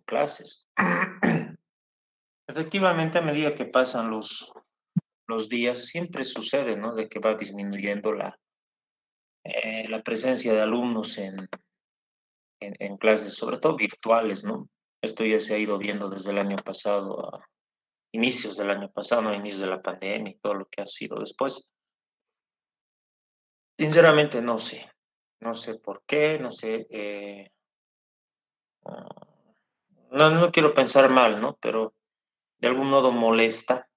clases. Efectivamente, a medida que pasan los días, siempre sucede, ¿no? De que va disminuyendo la presencia de alumnos en clases, sobre todo virtuales, ¿no? Esto ya se ha ido viendo desde el año pasado, a inicios del año pasado, ¿no? A inicios de la pandemia y todo lo que ha sido después. Sinceramente, no sé por qué, no sé, ah, no quiero pensar mal, ¿no? Pero de algún modo molesta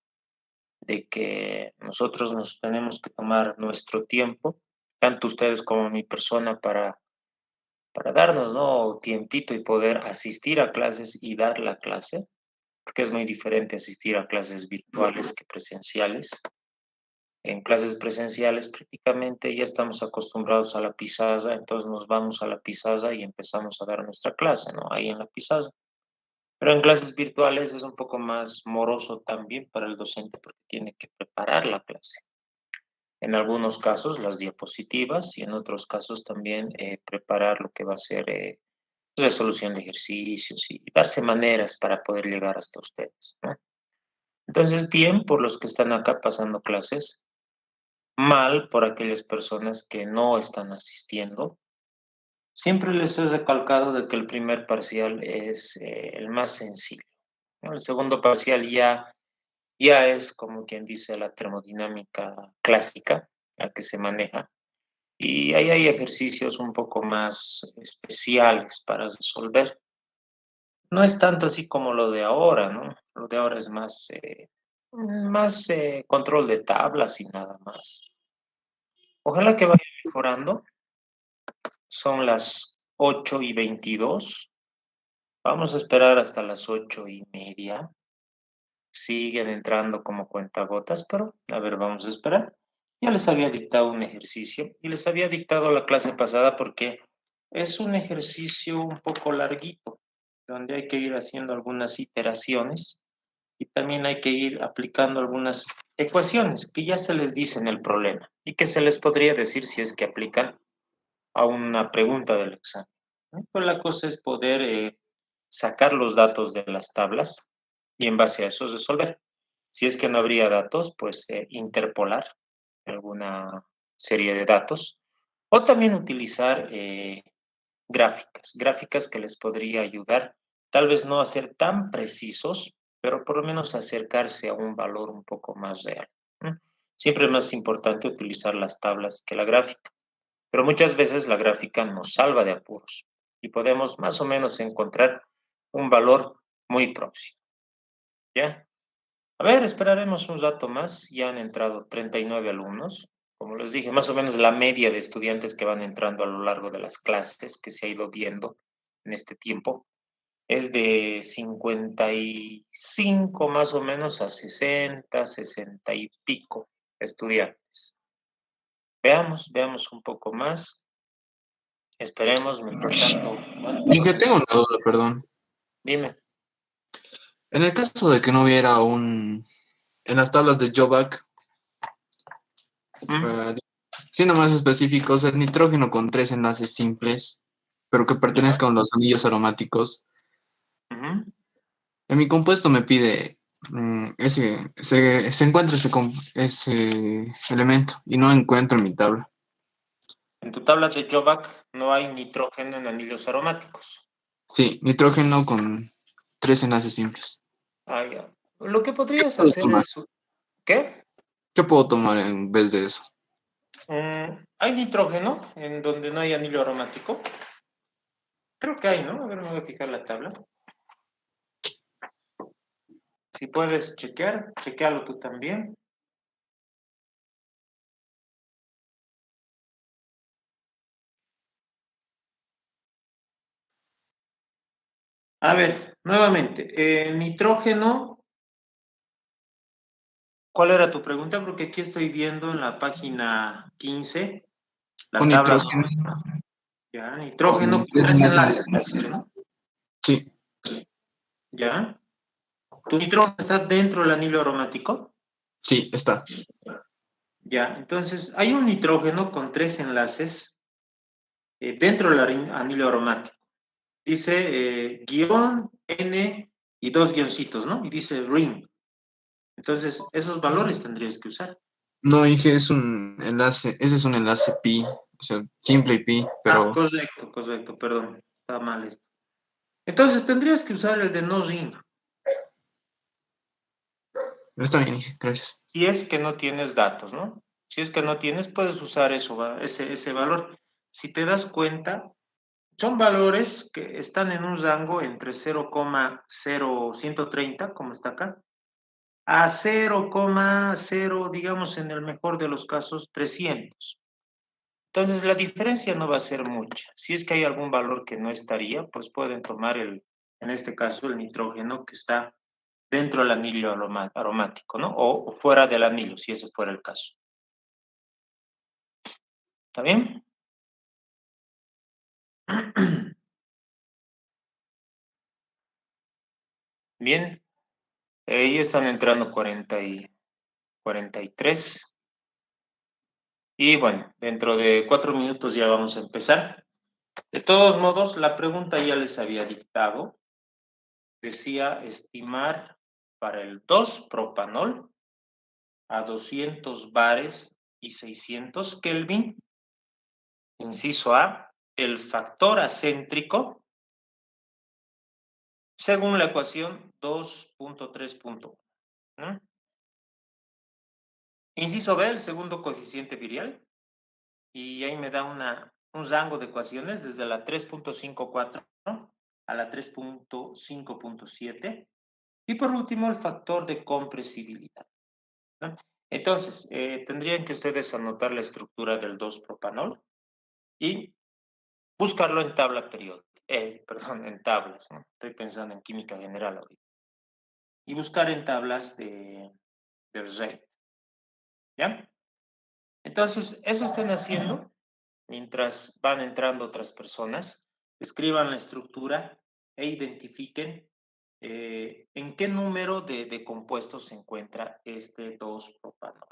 de que nosotros nos tenemos que tomar nuestro tiempo, tanto ustedes como mi persona, para darnos, ¿no? Tiempito y poder asistir a clases y dar la clase, porque es muy diferente asistir a clases virtuales que presenciales. En clases presenciales prácticamente ya estamos acostumbrados a la pizarra, entonces nos vamos a la pizarra y empezamos a dar nuestra clase, ¿no? Ahí en la pizarra. Pero en clases virtuales es un poco más moroso también para el docente porque tiene que preparar la clase. En algunos casos las diapositivas y en otros casos también preparar lo que va a ser resolución de ejercicios y darse maneras para poder llegar hasta ustedes, ¿no? Entonces, bien por los que están acá pasando clases, mal por aquellas personas que no están asistiendo. Siempre les he recalcado de que el primer parcial es el más sencillo, ¿no? El segundo parcial ya es como quien dice la termodinámica clásica, la que se maneja. Y ahí hay ejercicios un poco más especiales para resolver. No es tanto así como lo de ahora, ¿no? Lo de ahora es más control de tablas y nada más. Ojalá que vaya mejorando. Son las 8:22. Vamos a esperar hasta las 8:30. Siguen entrando como cuentagotas, pero a ver, vamos a esperar. Ya les había dictado un ejercicio y les había dictado la clase pasada porque es un ejercicio un poco larguito, donde hay que ir haciendo algunas iteraciones y también hay que ir aplicando algunas ecuaciones que ya se les dice en el problema y que se les podría decir si es que aplican a una pregunta del examen, ¿no? Pues la cosa es poder sacar los datos de las tablas y en base a eso resolver. Si es que no habría datos, pues interpolar alguna serie de datos o también utilizar gráficas que les podría ayudar, tal vez no a ser tan precisos, pero por lo menos acercarse a un valor un poco más real, ¿no? Siempre es más importante utilizar las tablas que la gráfica, pero muchas veces la gráfica nos salva de apuros y podemos más o menos encontrar un valor muy próximo, ¿ya? A ver, esperaremos un rato más. Ya han entrado 39 alumnos. Como les dije, más o menos la media de estudiantes que van entrando a lo largo de las clases que se ha ido viendo en este tiempo es de 55 más o menos a 60, 60 y pico estudiantes. Veamos un poco más. Esperemos, mientras tanto. Bueno, Y que tengo una duda, perdón. dime. En el caso de que no hubiera en las tablas de Jovac, ¿Mm? eh, siendo más específicos, el nitrógeno con tres enlaces simples, pero que ¿Ya? pertenezcan a los anillos aromáticos, Ujú. en mi compuesto me pide se encuentra ese elemento y no encuentro en mi tabla. En tu tabla de Jovac no hay nitrógeno en anillos aromáticos. Sí, nitrógeno con tres enlaces simples. Ah, ya. Lo que ¿Qué podrías puedo hacer tomar? es, ¿qué? ¿Qué puedo tomar en vez de eso? ¿Hay nitrógeno en donde no hay anillo aromático? Creo que hay, ¿no? A ver, me voy a fijar la tabla. Si puedes chequear, chequealo tú también. A ver, nuevamente, nitrógeno, ¿cuál era tu pregunta? Porque aquí estoy viendo en la página 15 la Un tabla nitrógeno donde ya, nitrógeno con con tres tres enlaces. enlaces, dice, ¿no? Sí, Ya. ¿Tu nitrógeno está dentro del anillo aromático? sí, está. Ya, entonces hay un nitrógeno con tres enlaces dentro del anillo aromático. Dice guión, N y dos guioncitos, ¿no? Y dice ring. Entonces, esos valores tendrías que usar. No, Inge, es un enlace, ese es un enlace pi, o sea, simple pi, Ah, pero correcto, correcto, perdón. Está mal esto. Entonces, tendrías que usar el de no ring. está bien, Inge, gracias. Si es que no tienes datos, ¿no? Si es que no tienes, puedes usar eso, ese valor. Si te das cuenta, son valores que están en un rango entre 0,0130, como está acá, a 0,0, digamos en el mejor de los casos, 300. Entonces la diferencia no va a ser mucha. Si es que hay algún valor que no estaría, pues pueden tomar en este caso, el nitrógeno que está dentro del anillo aromático, ¿no? O fuera del anillo, si ese fuera el caso. ¿Está bien? Bien, ahí están entrando 43. Y bueno, dentro de 4 minutos ya vamos a empezar. De todos modos, la pregunta ya les había dictado. Decía estimar para el 2-propanol a 200 bares y 600 Kelvin. Inciso A, el factor acéntrico según la ecuación 2.3.1. ¿No? Inciso B, el segundo coeficiente virial. Y ahí me da un rango de ecuaciones desde la 3.54 a la 3.5.7. Y por último, el factor de compresibilidad, ¿no? Entonces, tendrían que ustedes anotar la estructura del 2-propanol y buscarlo en tabla periódica. Perdón, en tablas, ¿no? Estoy pensando en química general ahorita. Y buscar en tablas del rey, ¿ya? Entonces, eso están haciendo mientras van entrando otras personas. Escriban la estructura e identifiquen en qué número de compuestos se encuentra este 2-propanol.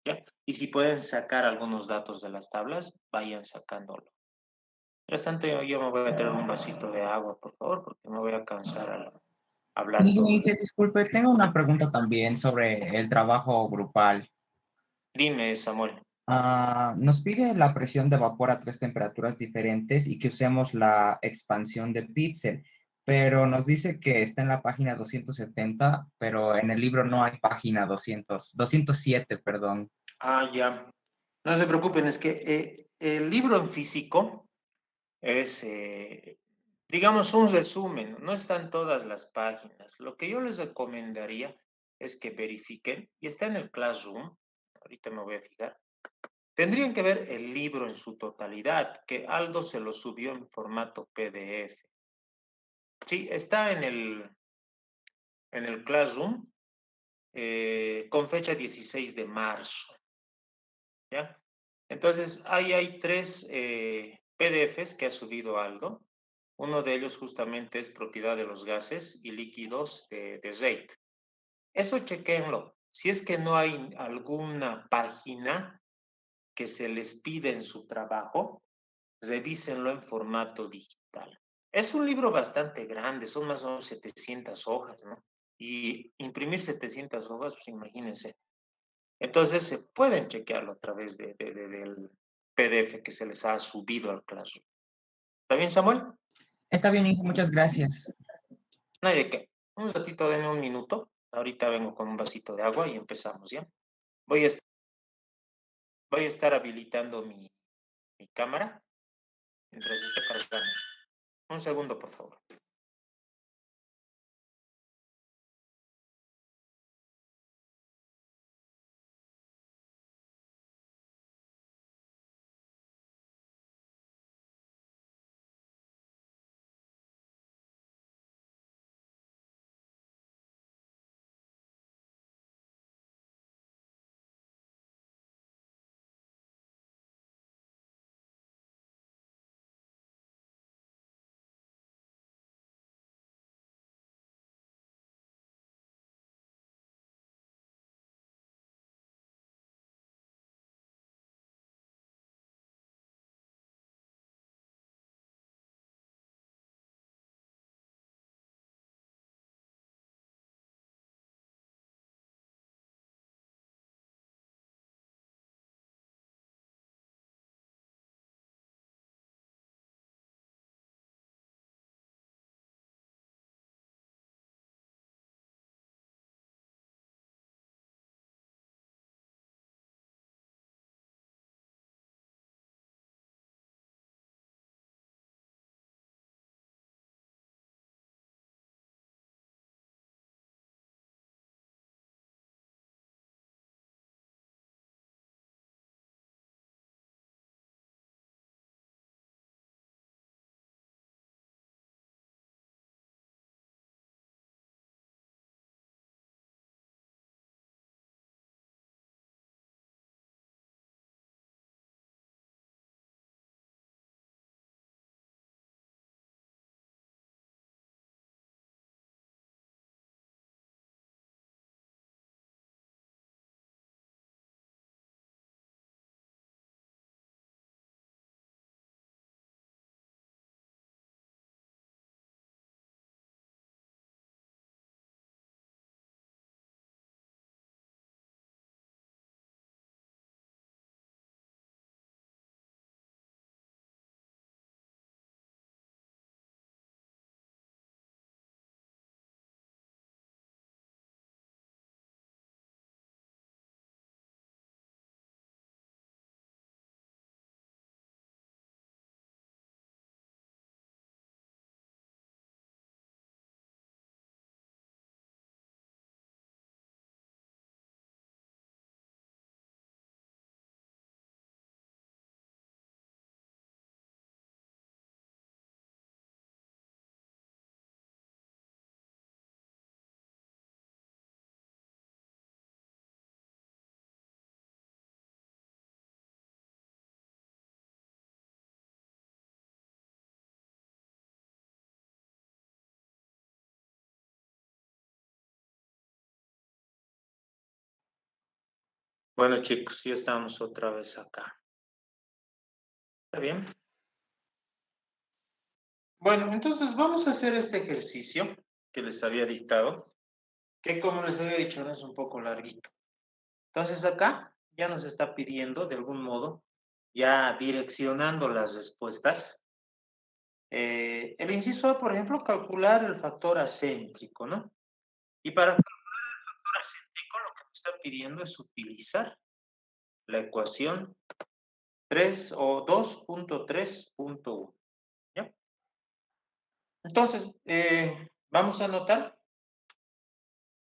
¿Ya? Y si pueden sacar algunos datos de las tablas, vayan sacándolo. Mientras tanto, yo me voy a traer un vasito de agua, por favor, porque me voy a cansar al hablar Miguel, todo. disculpe, tengo una pregunta también sobre el trabajo grupal. Dime, Samuel. Nos pide la presión de vapor a tres temperaturas diferentes y que usemos la expansión de Pitzel, pero nos dice que está en la página 270, pero en el libro no hay página 207, perdón. Ah, ya. No se preocupen, es que el libro en físico es, digamos, un resumen, no están todas las páginas. Lo que yo les recomendaría es que verifiquen, y está en el Classroom, ahorita me voy a fijar, tendrían que ver el libro en su totalidad, que Aldo se lo subió en formato PDF. Sí, está en el Classroom con fecha 16 de marzo, ¿ya? Entonces, ahí hay tres PDFs que ha subido Aldo. Uno de ellos justamente es propiedad de los gases y líquidos de Rate. Eso chequenlo. Si es que no hay alguna página que se les pide en su trabajo, revísenlo en formato digital. Es un libro bastante grande, son más o menos 700 hojas, ¿no? Y imprimir 700 hojas, pues imagínense. Entonces se pueden chequearlo a través del PDF que se les ha subido al Classroom. ¿Está bien, Samuel? Está bien, hijo, muchas gracias. No hay de qué. Un ratito, denme un minuto. Ahorita vengo con un vasito de agua y empezamos, ¿ya? Voy a, est- voy a estar habilitando mi cámara mientras esté cargando. Un segundo, por favor. Bueno, chicos, ya estamos otra vez acá. ¿Está bien? Bueno, entonces vamos a hacer este ejercicio que les había dictado, que como les había dicho, no es un poco larguito. Entonces acá ya nos está pidiendo, de algún modo, ya direccionando las respuestas. El inciso A, por ejemplo, calcular el factor acéntrico, ¿no? Y para calcular el factor acéntrico, lo que me está pidiendo es utilizar la ecuación 3 o 2.3.1. ¿Ya? Entonces, vamos a anotar,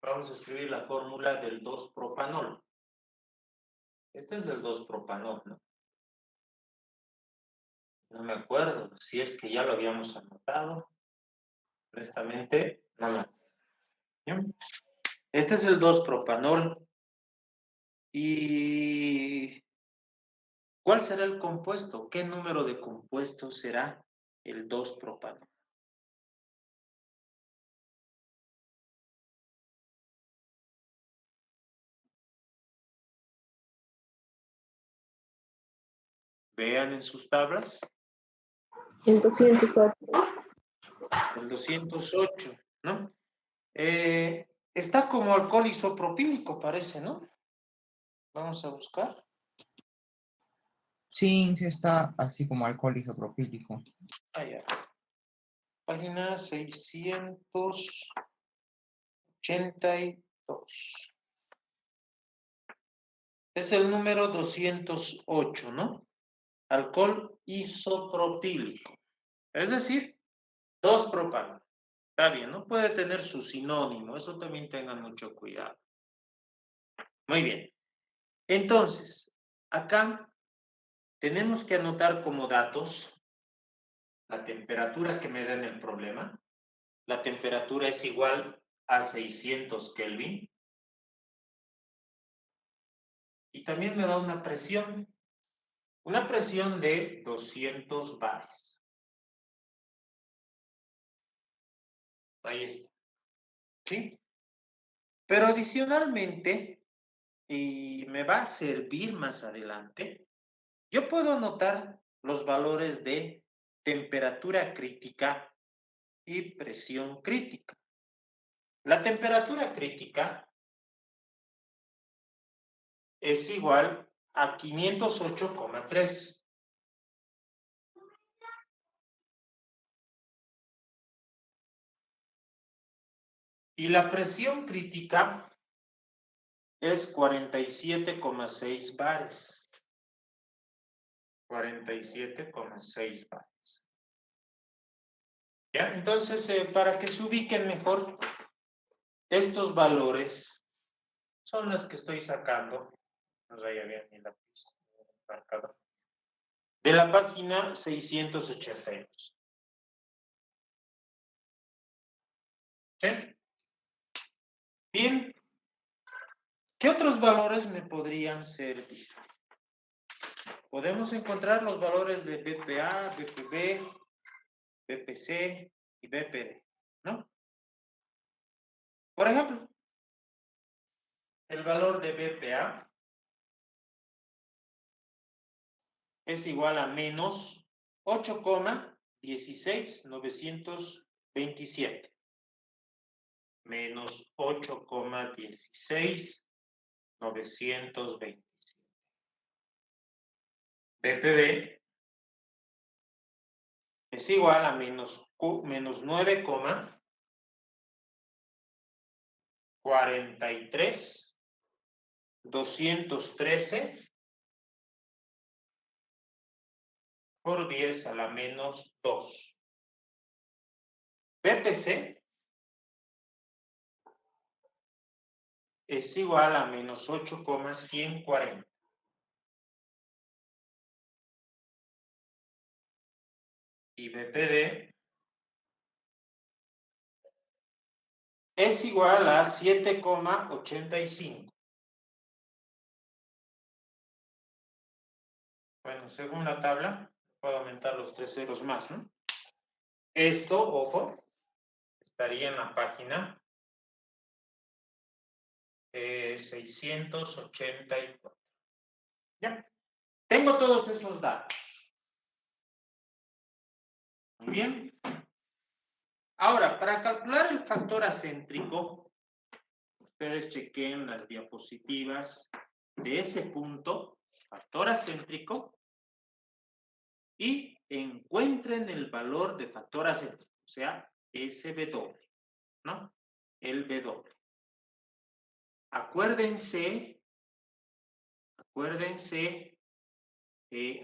vamos a escribir la fórmula del 2-propanol. Este es el 2-propanol, ¿no? No me acuerdo si es que ya lo habíamos anotado. Honestamente, no me acuerdo. ¿Bien? Este es el 2-propanol. ¿Y cuál será el compuesto? ¿Qué número de compuesto será el 2-propanol? Vean en sus tablas. El 208. El 208, ¿no? Está como alcohol isopropílico, parece, ¿no? Vamos a buscar. Zinc está así como alcohol isopropílico. Allá. Página 682. Es el número 208, ¿no? Alcohol isopropílico. Es decir, 2-propanol. Está bien, no puede tener su sinónimo. Eso también tengan mucho cuidado. Muy bien. Entonces, acá tenemos que anotar como datos la temperatura que me da en el problema. La temperatura es igual a 600 Kelvin. Y también me da una presión de 200 bares. Ahí está. ¿Sí? Pero adicionalmente, y me va a servir más adelante, yo puedo anotar los valores de temperatura crítica y presión crítica. La temperatura crítica es igual a 508,3. Y la presión crítica es 47,6 bares. 47,6 bares. ¿Ya? Entonces, para que se ubiquen mejor, estos valores son los que estoy sacando. No vaya bien ni la pista, marcador. De la página 682. ¿Sí? Bien. ¿Qué otros valores me podrían servir? Podemos encontrar los valores de BPA, BPB, BPC y BPD, ¿no? Por ejemplo, el valor de BPA es igual a menos 8,16927. Menos 8,16927. BPB es igual a menos 9,43213 por 10 a la menos 2. BPC es igual a menos 8,140. Y BPD es igual a 7,85. Bueno, según la tabla, puedo aumentar los 3 ceros más, ¿no? Esto, ojo, estaría en la página 684. ¿Ya? Tengo todos esos datos. Muy bien. Ahora, para calcular el factor acéntrico, ustedes chequen las diapositivas de ese punto, factor acéntrico, y encuentren el valor de factor acéntrico, o sea, SW, ¿no? El W. Acuérdense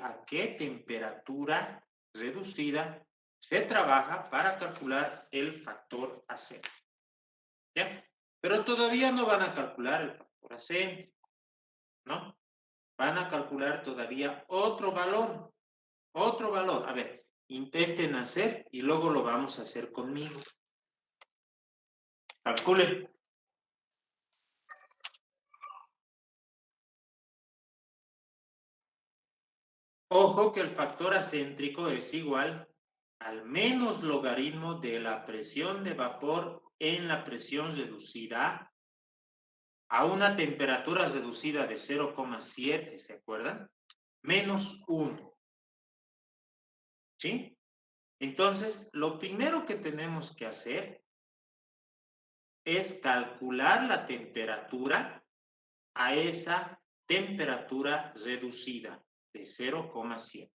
a qué temperatura reducida se trabaja para calcular el factor acéntrico. ¿Ya? Pero todavía no van a calcular el factor acéntrico, ¿no? Van a calcular todavía otro valor. A ver, intenten hacer y luego lo vamos a hacer conmigo. Calculen. Ojo que el factor acéntrico es igual al menos logaritmo de la presión de vapor en la presión reducida a una temperatura reducida de 0,7, ¿se acuerdan? Menos 1. ¿Sí? Entonces, lo primero que tenemos que hacer es calcular la temperatura a esa temperatura reducida de 0,7.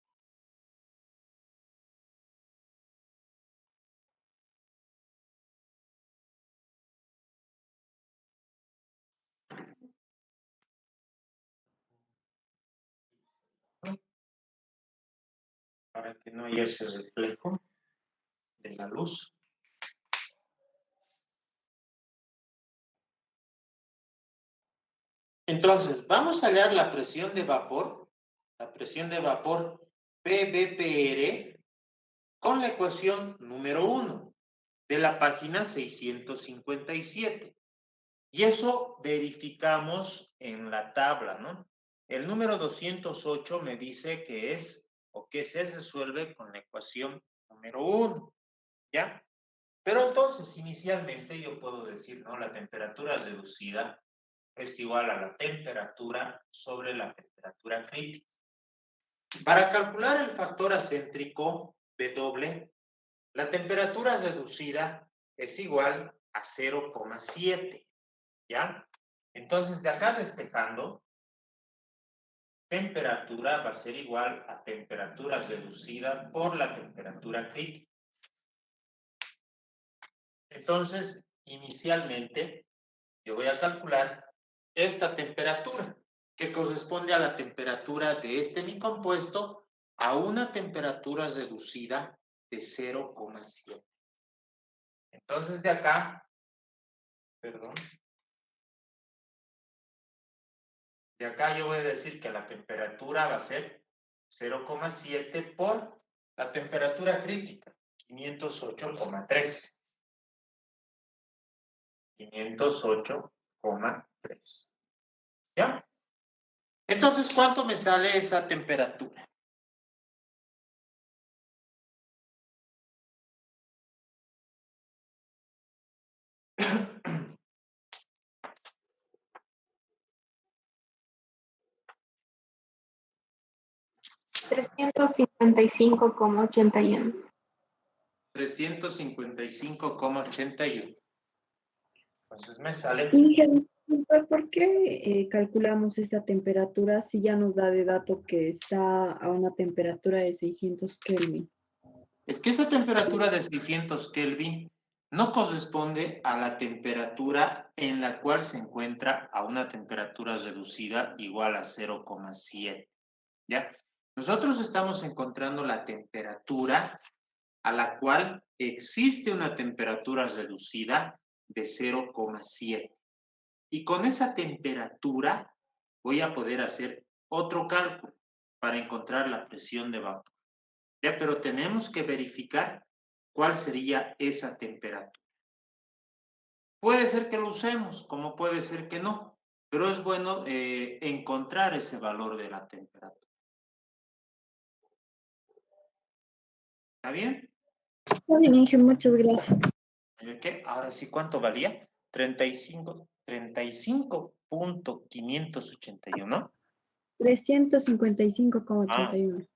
Para que no haya ese reflejo de la luz. Entonces, vamos a hallar la presión de vapor PVPR, con la ecuación número 1 de la página 657. Y eso verificamos en la tabla, ¿no? El número 208 me dice que es, o que se resuelve con la ecuación número 1, ¿ya? Pero entonces, inicialmente yo puedo decir, ¿no? La temperatura reducida es igual a la temperatura sobre la temperatura crítica. Para calcular el factor acéntrico W, la temperatura reducida es igual a 0,7, ¿ya? Entonces, de acá despejando, temperatura va a ser igual a temperatura reducida por la temperatura crítica. Entonces, inicialmente, yo voy a calcular esta temperatura, que corresponde a la temperatura de este mi compuesto a una temperatura reducida de 0,7. Entonces, de acá, perdón, de acá yo voy a decir que la temperatura va a ser 0,7 por la temperatura crítica, 508,3. 508,3. ¿Ya? Entonces, ¿cuánto me sale esa temperatura? $355,81. 355,81. Entonces me sale. Inge, disculpa, ¿por qué calculamos esta temperatura si ya nos da de dato que está a una temperatura de 600 Kelvin? Es que esa temperatura de 600 Kelvin no corresponde a la temperatura en la cual se encuentra a una temperatura reducida igual a 0,7. ¿Ya? Nosotros estamos encontrando la temperatura a la cual existe una temperatura reducida de 0,7. Y con esa temperatura voy a poder hacer otro cálculo para encontrar la presión de vapor. Ya, pero tenemos que verificar cuál sería esa temperatura. Puede ser que lo usemos, como puede ser que no, pero es bueno encontrar ese valor de la temperatura. ¿Está bien? Está bien, Inge, muchas gracias. ¿Qué? Ahora sí, ¿cuánto valía? 35. 35.581. 355,81.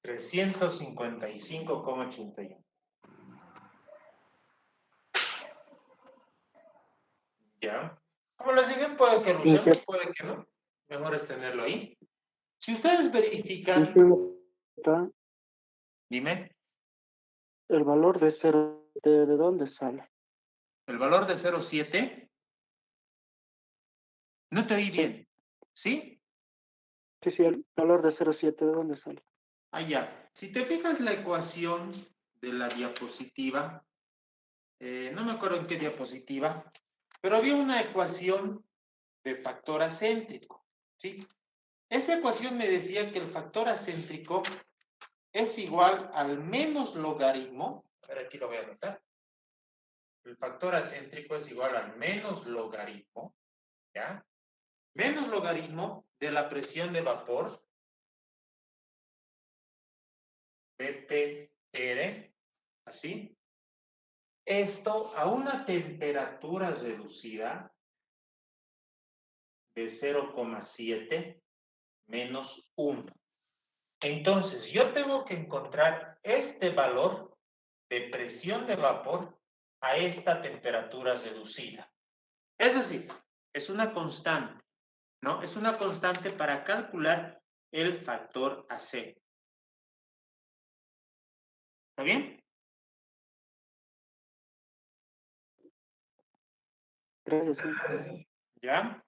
355,81. Ya. Como les dije, puede que lo usemos, puede que no. Mejor es tenerlo ahí. Si ustedes verifican, Está dime, el valor de 0, ¿de dónde sale? el valor de 0,7, no te oí bien, ¿sí? Sí, sí, el valor de 0,7, ¿de dónde sale? Allá. Si te fijas la ecuación de la diapositiva, no me acuerdo en qué diapositiva, pero había una ecuación de factor acéntrico, ¿sí? Esa ecuación me decía que el factor acéntrico es igual al menos logaritmo, a ver, aquí lo voy a anotar. El factor acéntrico es igual al menos logaritmo, ¿ya? Menos logaritmo de la presión de vapor, BPR, así. Esto a una temperatura reducida de 0,7 menos 1. Entonces, yo tengo que encontrar este valor de presión de vapor a esta temperatura reducida. Es decir, es una constante, ¿no? Es una constante para calcular el factor AC. ¿Está bien? Gracias. ¿Ya?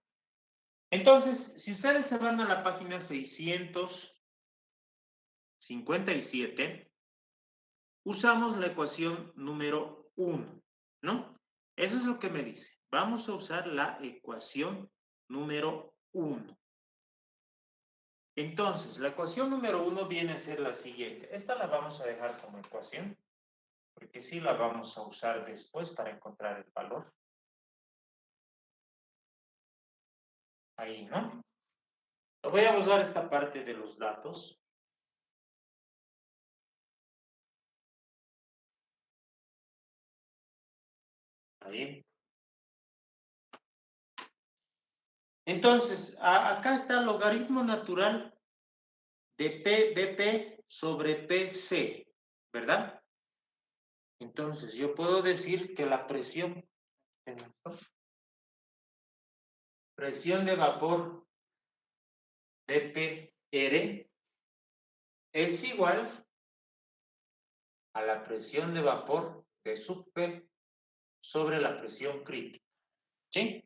Entonces, si ustedes se van a la página 657, usamos la ecuación número 1, ¿no? Eso es lo que me dice. Vamos a usar la ecuación número 1. Entonces, la ecuación número 1 viene a ser la siguiente. Esta la vamos a dejar como ecuación, porque sí la vamos a usar después para encontrar el valor. Ahí, ¿no? Lo voy a usar esta parte de los datos. Ahí. Entonces, acá está el logaritmo natural de PBP sobre PC, ¿verdad? Entonces, yo puedo decir que la presión de vapor DPR es igual a la presión de vapor de sub P sobre la presión crítica. ¿Sí?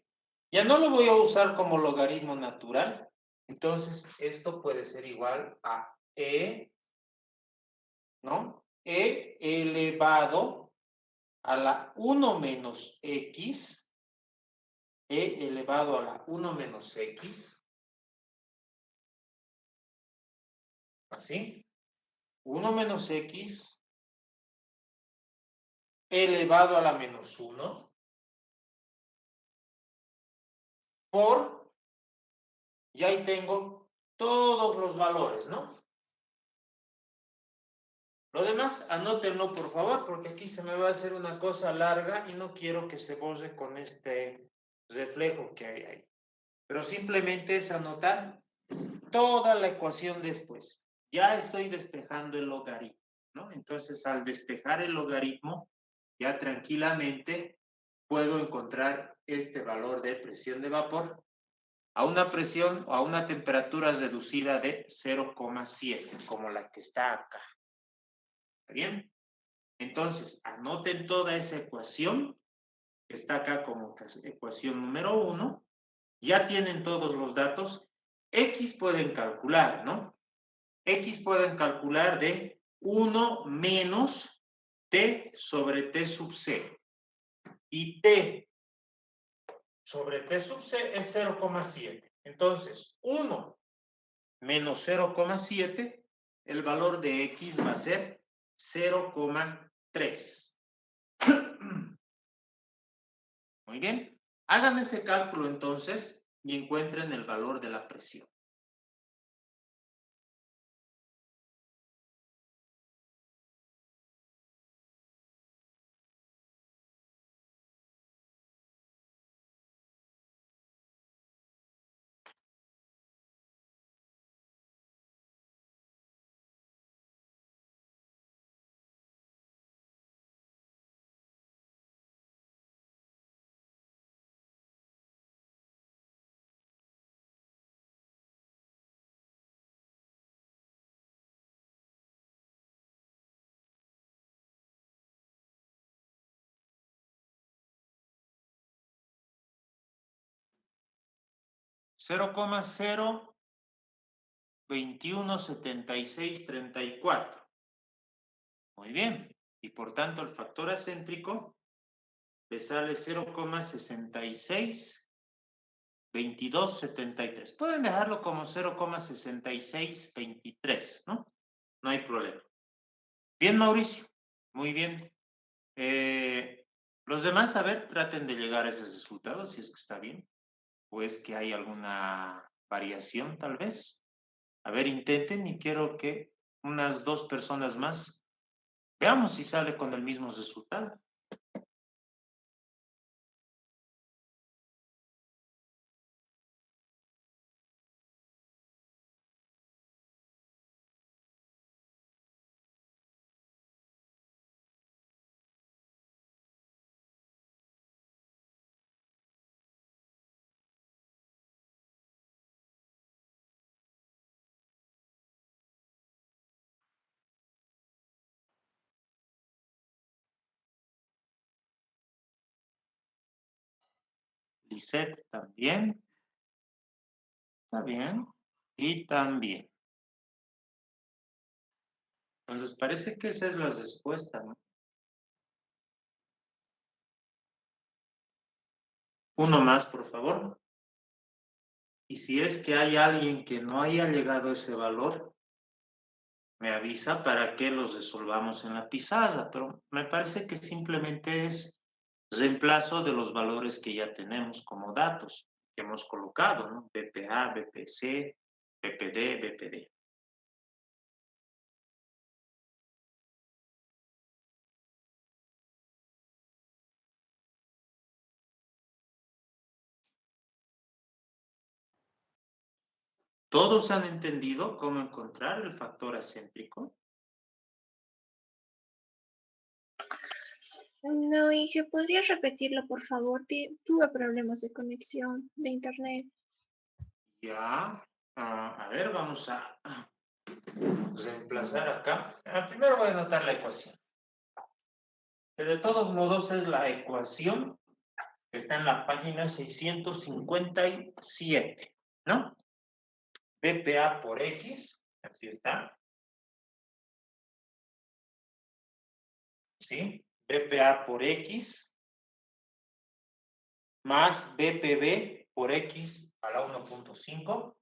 Ya no lo voy a usar como logaritmo natural. Entonces, esto puede ser igual a E, ¿no? E elevado a la 1 menos X, E elevado a la 1 menos X, así, 1 menos X elevado a la menos 1 por, y ahí tengo todos los valores, ¿no? Lo demás, anótenlo por favor, porque aquí se me va a hacer una cosa larga y no quiero que se borre con este reflejo que hay ahí. Pero simplemente es anotar toda la ecuación después. Ya estoy despejando el logaritmo, ¿no? Entonces, al despejar el logaritmo, ya tranquilamente puedo encontrar este valor de presión de vapor a una presión o a una temperatura reducida de 0,7, como la que está acá. ¿Está bien? Entonces, anoten toda esa ecuación que está acá como ecuación número 1. Ya tienen todos los datos. X pueden calcular, ¿no? X pueden calcular de 1 menos T sobre T sub C. Y T sobre T sub C es 0,7. Entonces, 1 menos 0,7, el valor de X va a ser 0,3. Muy bien. Hagan ese cálculo entonces y encuentren el valor de la presión. 0,0217634. Muy bien. Y por tanto el factor acéntrico le sale 0,662273. Pueden dejarlo como 0,6623, ¿no? No hay problema. Bien, Mauricio. Muy bien. Los demás, a ver, traten de llegar a esos resultados, si es que está bien. O es que hay alguna variación, tal vez. A ver, intenten y quiero que unas 2 personas más veamos si sale con el mismo resultado. Lisette también. Está bien. Y también. Entonces, parece que esa es la respuesta, ¿no? Uno más, por favor. Y si es que hay alguien que no haya llegado a ese valor, me avisa para que los resolvamos en la pizarra, pero me parece que simplemente es reemplazo de los valores que ya tenemos como datos, que hemos colocado, ¿no? BPA, BPC, BPD, BPD. ¿Todos han entendido cómo encontrar el factor acéntrico? No, Inge, ¿podrías repetirlo, por favor? Tuve problemas de conexión de internet. Ya. A ver, vamos a reemplazar acá. Primero voy a anotar la ecuación. Que de todos modos es la ecuación que está en la página 657, ¿no? BPA por X, así está. ¿Sí? BPA por X más BPB por X a la 1.5.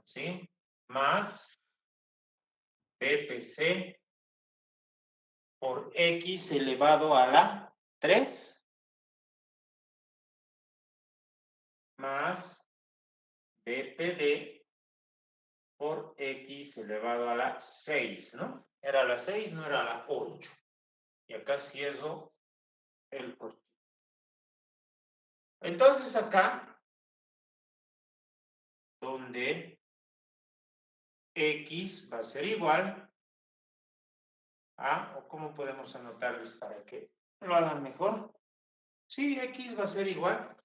¿Sí? Más BPC por X elevado a la 3 más BPD por X elevado a la 6, ¿no? Era la 6, no era la 8. Y acá cierro el corte. Entonces acá, donde X va a ser igual a, o cómo podemos anotarles para que lo hagan mejor. Sí, X va a ser igual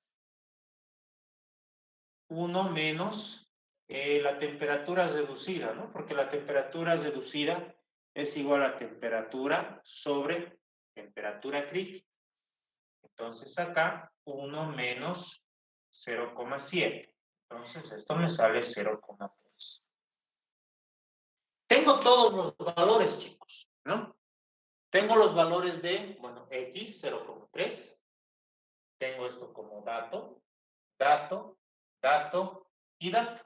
1 menos la temperatura reducida, ¿no? Porque la temperatura reducida es igual a temperatura sobre temperatura crítica. Entonces acá 1 menos 0,7. Entonces esto me sale 0,3. Tengo todos los valores, chicos, ¿no? Tengo los valores de, bueno, X 0,3. Tengo esto como dato, dato, dato y dato.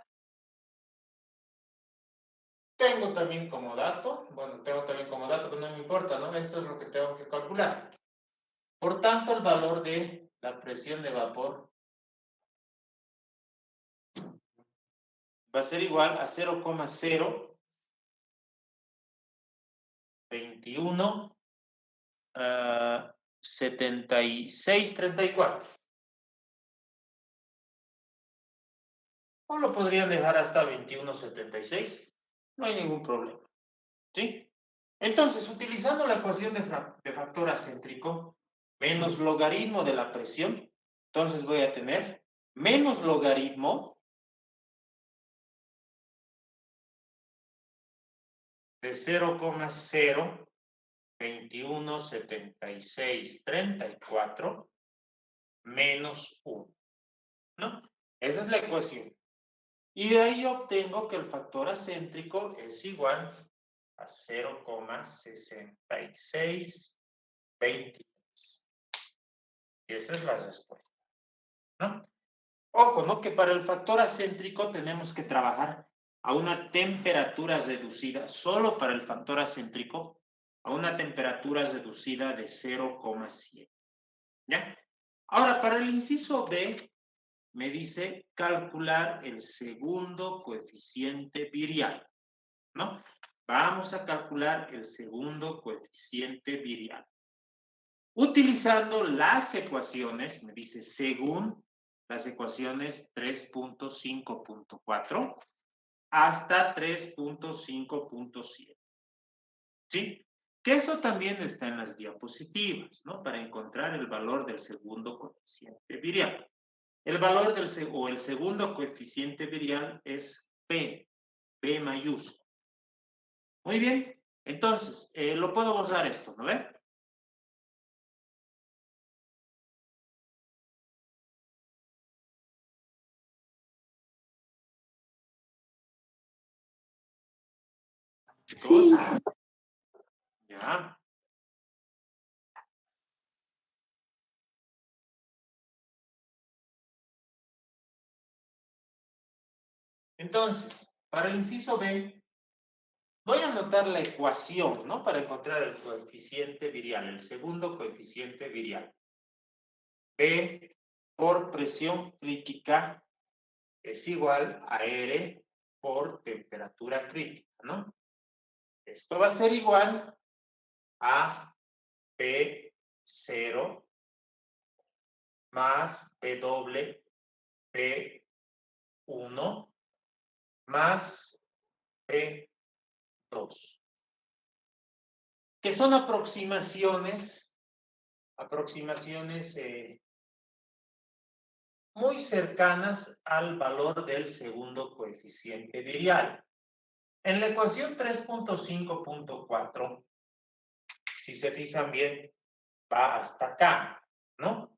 Tengo también como dato, bueno, tengo también como dato, pero no me importa, ¿no? Esto es lo que tengo que calcular. Por tanto, el valor de la presión de vapor va a ser igual a 0,021 7634. O lo podrían dejar hasta 2176. No hay ningún problema. ¿Sí? Entonces, utilizando la ecuación de factor acéntrico menos logaritmo de la presión, entonces voy a tener menos logaritmo de 0,0 21, 76, 34 menos 1, ¿no? Esa es la ecuación. Y de ahí obtengo que el factor acéntrico es igual a 0,6623. Y esa es la respuesta, ¿no? Ojo, ¿no? Que para el factor acéntrico tenemos que trabajar a una temperatura reducida, solo para el factor acéntrico, a una temperatura reducida de 0,7. ¿Ya? Ahora, para el inciso B, me dice calcular el segundo coeficiente virial, ¿no? Vamos a calcular el segundo coeficiente virial. Utilizando las ecuaciones, me dice según las ecuaciones 3.5.4 hasta 3.5.7. ¿Sí? Que eso también está en las diapositivas, ¿no? Para encontrar el valor del segundo coeficiente virial. El valor del el segundo coeficiente virial es P, P mayúsculo. Muy bien, entonces, lo puedo borrar esto, ¿no ve? Sí, Ya. Entonces, para el inciso B, voy a anotar la ecuación, ¿no? Para encontrar el coeficiente virial, el segundo coeficiente virial. P por presión crítica es igual a R por temperatura crítica, ¿no? Esto va a ser igual a P0 más P doble P1 más P2. Que son aproximaciones muy cercanas al valor del segundo coeficiente virial. En la ecuación 3.5.4, si se fijan bien, va hasta acá, ¿no?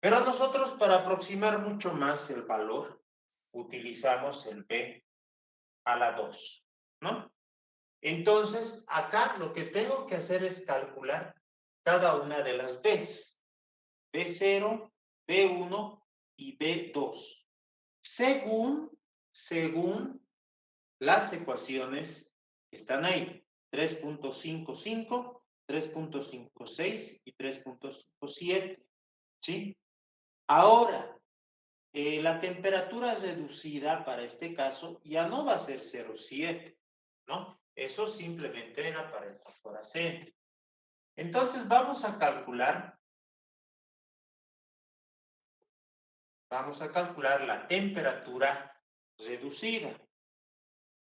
Pero nosotros para aproximar mucho más el valor, utilizamos el B a la 2, ¿no? Entonces, acá lo que tengo que hacer es calcular cada una de las Bs. B0, B1 y B2. Según las ecuaciones que están ahí. 3.55, 3.56 y 3.57. ¿Sí? Ahora, la temperatura reducida para este caso ya no va a ser 0,7, ¿no? Eso simplemente era para el factor acéntrico. Entonces vamos a calcular la temperatura reducida.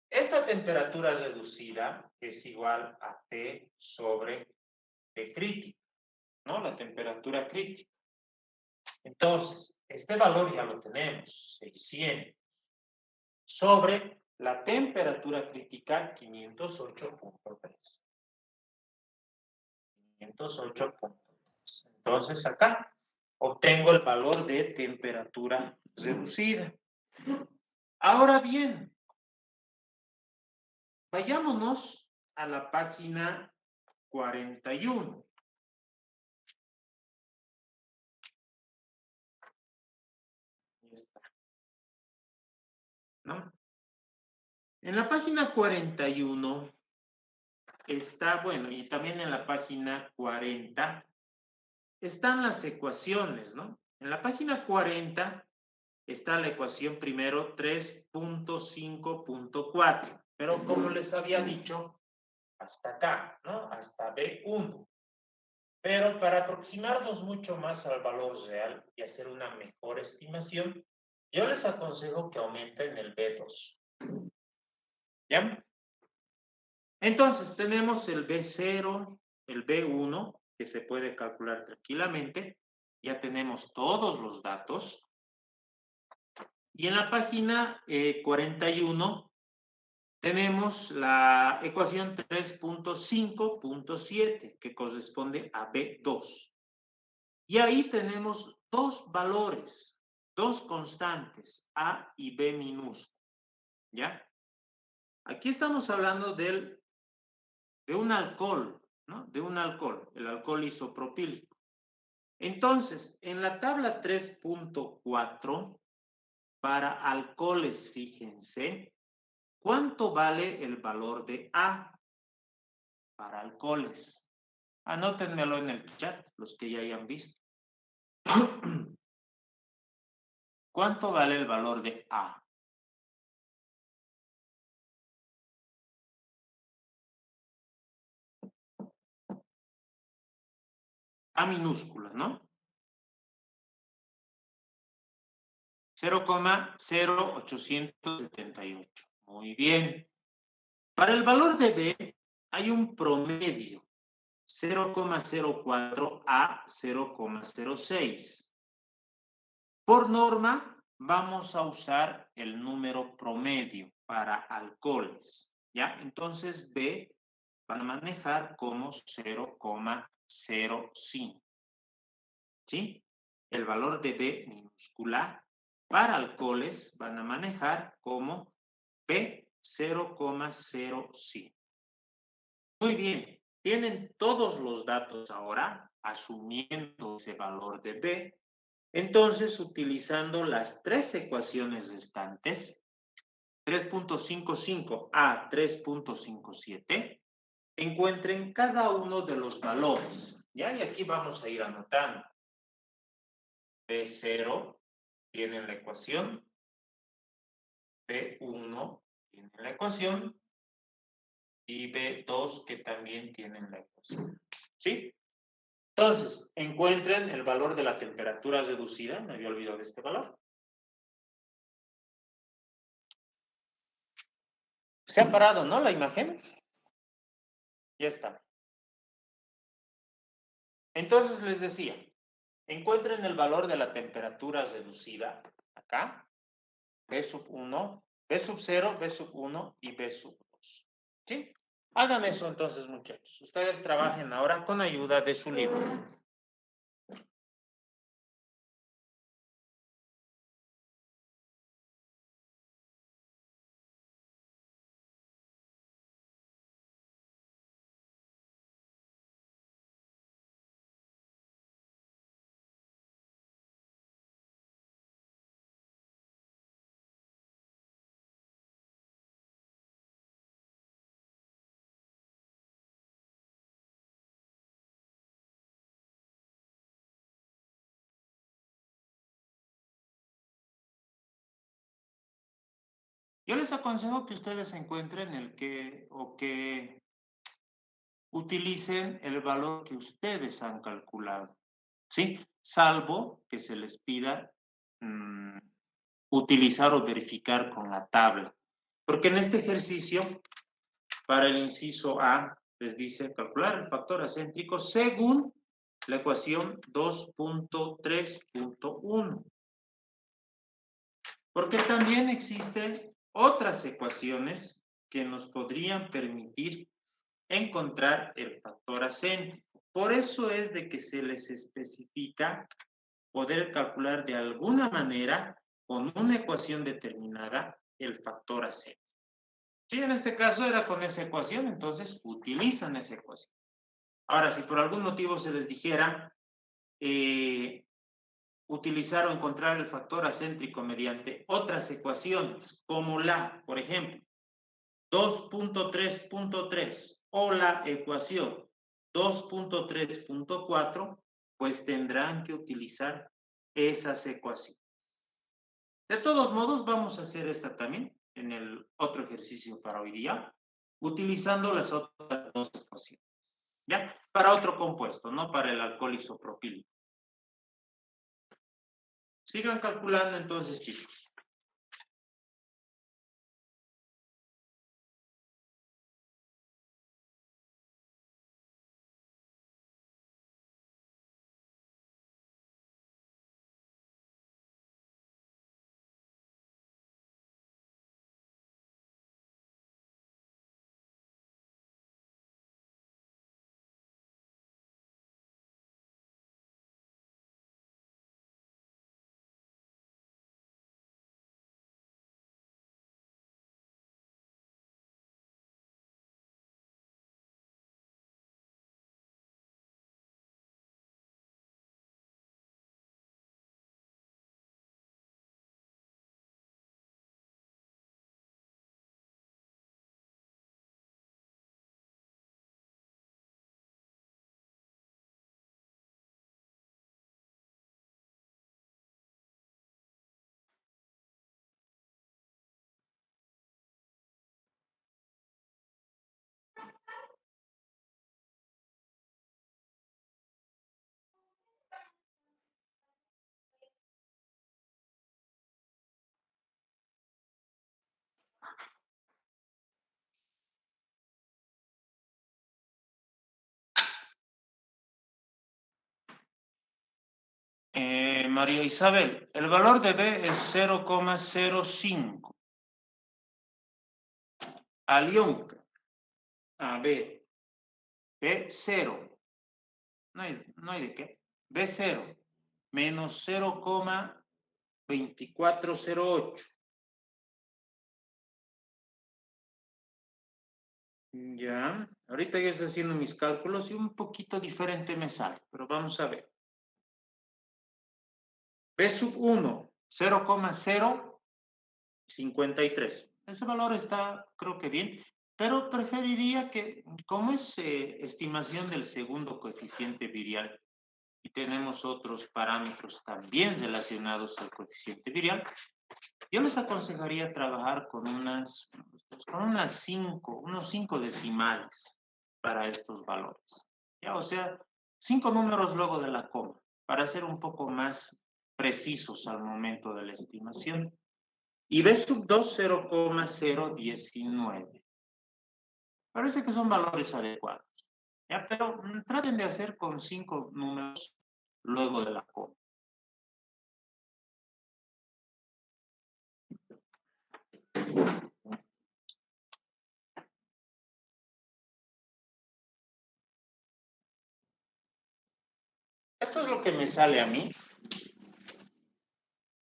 Esta temperatura reducida es igual a T sobre T crítica, ¿no? La temperatura crítica. Entonces, este valor ya lo tenemos, 600, sobre la temperatura crítica 508.3. 508.3. Entonces, acá obtengo el valor de temperatura reducida. Ahora bien, vayámonos a la página 41. Ahí está. ¿No? En la página 41 está, bueno, y también en la página 40 están las ecuaciones, ¿no? En la página 40 está la ecuación primero 3.5.4, pero como les había dicho, hasta acá, ¿no? Hasta B1. Pero para aproximarnos mucho más al valor real y hacer una mejor estimación, yo les aconsejo que aumenten el B2. ¿Ya? Entonces, tenemos el B0, el B1, que se puede calcular tranquilamente. Ya tenemos todos los datos. Y en la página 41 tenemos la ecuación 3.5.7 que corresponde a B2. Y ahí tenemos dos valores, dos constantes, A y B minúsculo. ¿Ya? Aquí estamos hablando de un alcohol, ¿no? De un alcohol, el alcohol isopropílico. Entonces, en la tabla 3.4, para alcoholes, fíjense, ¿cuánto vale el valor de A para alcoholes? Anótenmelo en el chat, los que ya hayan visto. ¿Cuánto vale el valor de A? A minúscula, ¿no? 0,0878. Muy bien. Para el valor de B hay un promedio, 0,04 a 0,06. Por norma, vamos a usar el número promedio para alcoholes, ¿ya? Entonces, B van a manejar como 0,05, ¿sí? El valor de B minúscula para alcoholes van a manejar como B 0,05. Muy bien, tienen todos los datos ahora, asumiendo ese valor de B. Entonces, utilizando las tres ecuaciones restantes, 3.55 a 3.57, encuentren cada uno de los valores. ¿Ya? Y aquí vamos a ir anotando. B0 tiene la ecuación, B1 tiene la ecuación y B2 que también tienen la ecuación. ¿Sí? Entonces, encuentren el valor de la temperatura reducida. Me había olvidado de este valor. Se ha parado, ¿no? La imagen. Ya está. Entonces les decía, encuentren el valor de la temperatura reducida acá. B sub 1, B sub 0, B sub 1 y B sub 2. ¿Sí? Hagan eso entonces, muchachos. Ustedes trabajen ahora con ayuda de su libro. Yo les aconsejo que ustedes encuentren que utilicen el valor que ustedes han calculado, ¿sí? Salvo que se les pida utilizar o verificar con la tabla. Porque en este ejercicio, para el inciso A, les dice calcular el factor acéntrico según la ecuación 2.3.1. Porque también existen otras ecuaciones que nos podrían permitir encontrar el factor acéntrico. Por eso es de que se les especifica poder calcular de alguna manera con una ecuación determinada el factor acéntrico. Si en este caso era con esa ecuación, entonces utilizan esa ecuación. Ahora, si por algún motivo se les dijera utilizar o encontrar el factor acéntrico mediante otras ecuaciones, como por ejemplo, 2.3.3 o la ecuación 2.3.4, pues tendrán que utilizar esas ecuaciones. De todos modos, vamos a hacer esta también en el otro ejercicio para hoy día, utilizando las otras dos ecuaciones. ¿Ya? Para otro compuesto, no para el alcohol isopropílico. Sigan calculando entonces, chicos. María Isabel, el valor de B es 0,05. Alionca, a ver, B 0. No hay de qué. B 0 menos 0,2408. Ya, ahorita ya estoy haciendo mis cálculos y un poquito diferente me sale, pero vamos a ver. B sub 1, 0,053. Ese valor está, creo que bien, pero preferiría que, como es estimación del segundo coeficiente virial y tenemos otros parámetros también relacionados al coeficiente virial, yo les aconsejaría trabajar con unos 5 decimales para estos valores. ¿Ya? O sea, 5 números luego de la coma, para ser un poco más precisos al momento de la estimación. Y B sub 2, 0,019. Parece que son valores adecuados. ¿Ya? Pero traten de hacer con 5 números luego de la coma. Esto es lo que me sale a mí.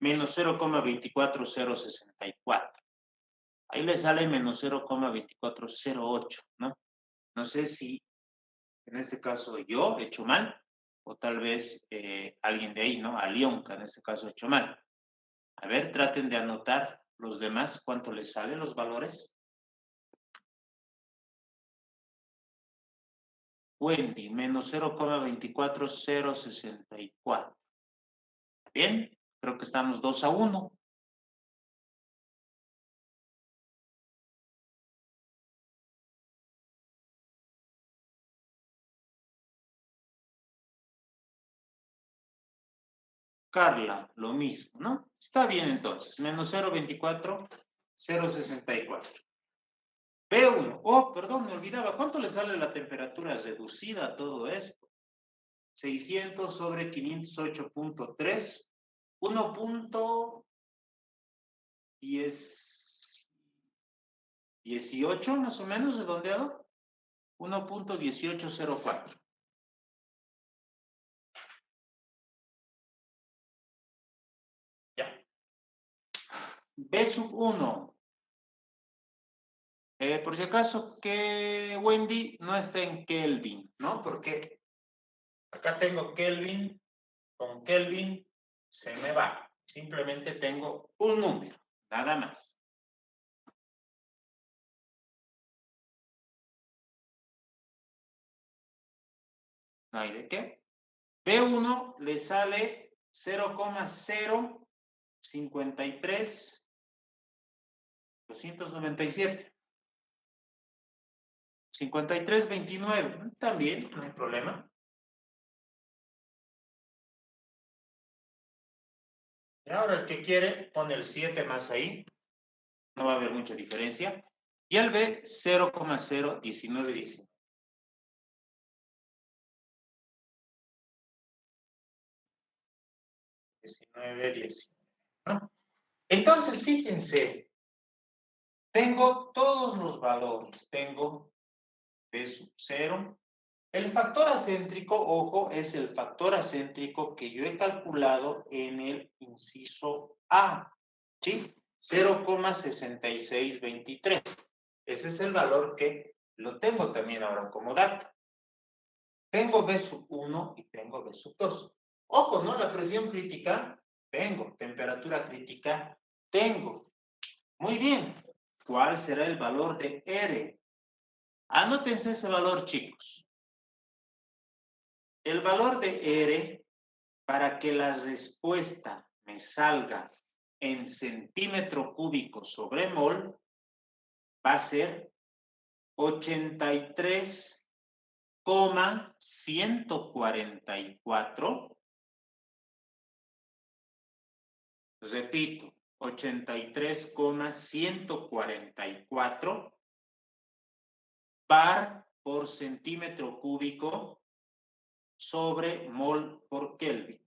Menos 0,24064. Ahí le sale menos 0,2408, ¿no? No sé si en este caso yo he hecho mal, o tal vez alguien de ahí, ¿no? Alionca en este caso ha hecho mal. A ver, traten de anotar los demás, cuánto les salen los valores. Wendy, menos 0,24064. Bien, creo que estamos 2-1. Carla, lo mismo, ¿no? Está bien entonces, menos 0,24064. B1, oh, perdón, me olvidaba, ¿cuánto le sale la temperatura reducida a todo esto? 600 sobre 508.3, 1.18 más o menos, redondeado, 1.1804. Ya. B sub 1. Por si acaso que Wendy no está en Kelvin, ¿no? Porque acá tengo Kelvin, con Kelvin se me va. Simplemente tengo un número, nada más. No hay de qué. B1 le sale 0,053,297. 53,29. También, no hay problema. Y ahora el que quiere pone el 7 más ahí. No va a haber mucha diferencia. Y el B, 0,01919. 19, ¿no? Entonces, fíjense, tengo todos los valores. Tengo B sub 0. El factor acéntrico, ojo, es el factor acéntrico que yo he calculado en el inciso A, ¿sí? 0,6623. Ese es el valor que lo tengo también ahora como dato. Tengo B sub 1 y tengo B sub 2. Ojo, ¿no? La presión crítica, tengo. Temperatura crítica, tengo. Muy bien. ¿Cuál será el valor de R? Anótense ese valor, chicos. El valor de R, para que la respuesta me salga en centímetro cúbico sobre mol, va a ser 83,144. Repito, 83,144 bar por centímetro cúbico sobre mol por Kelvin.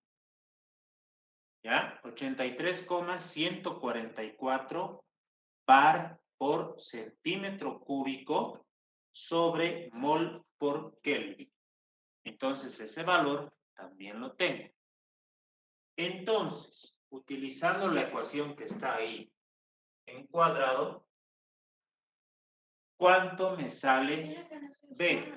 ¿Ya? 83,144 bar por centímetro cúbico sobre mol por Kelvin. Entonces, ese valor también lo tengo. Entonces, utilizando la ecuación que está ahí en cuadrado, ¿cuánto me sale B?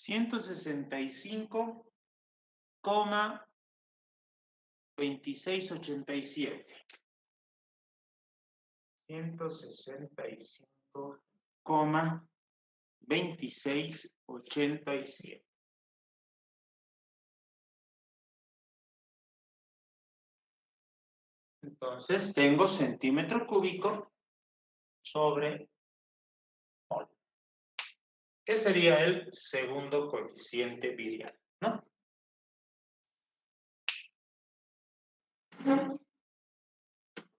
$165,2687. 165,2687. Entonces, tengo centímetro cúbico sobre mol, que sería el segundo coeficiente virial, ¿no?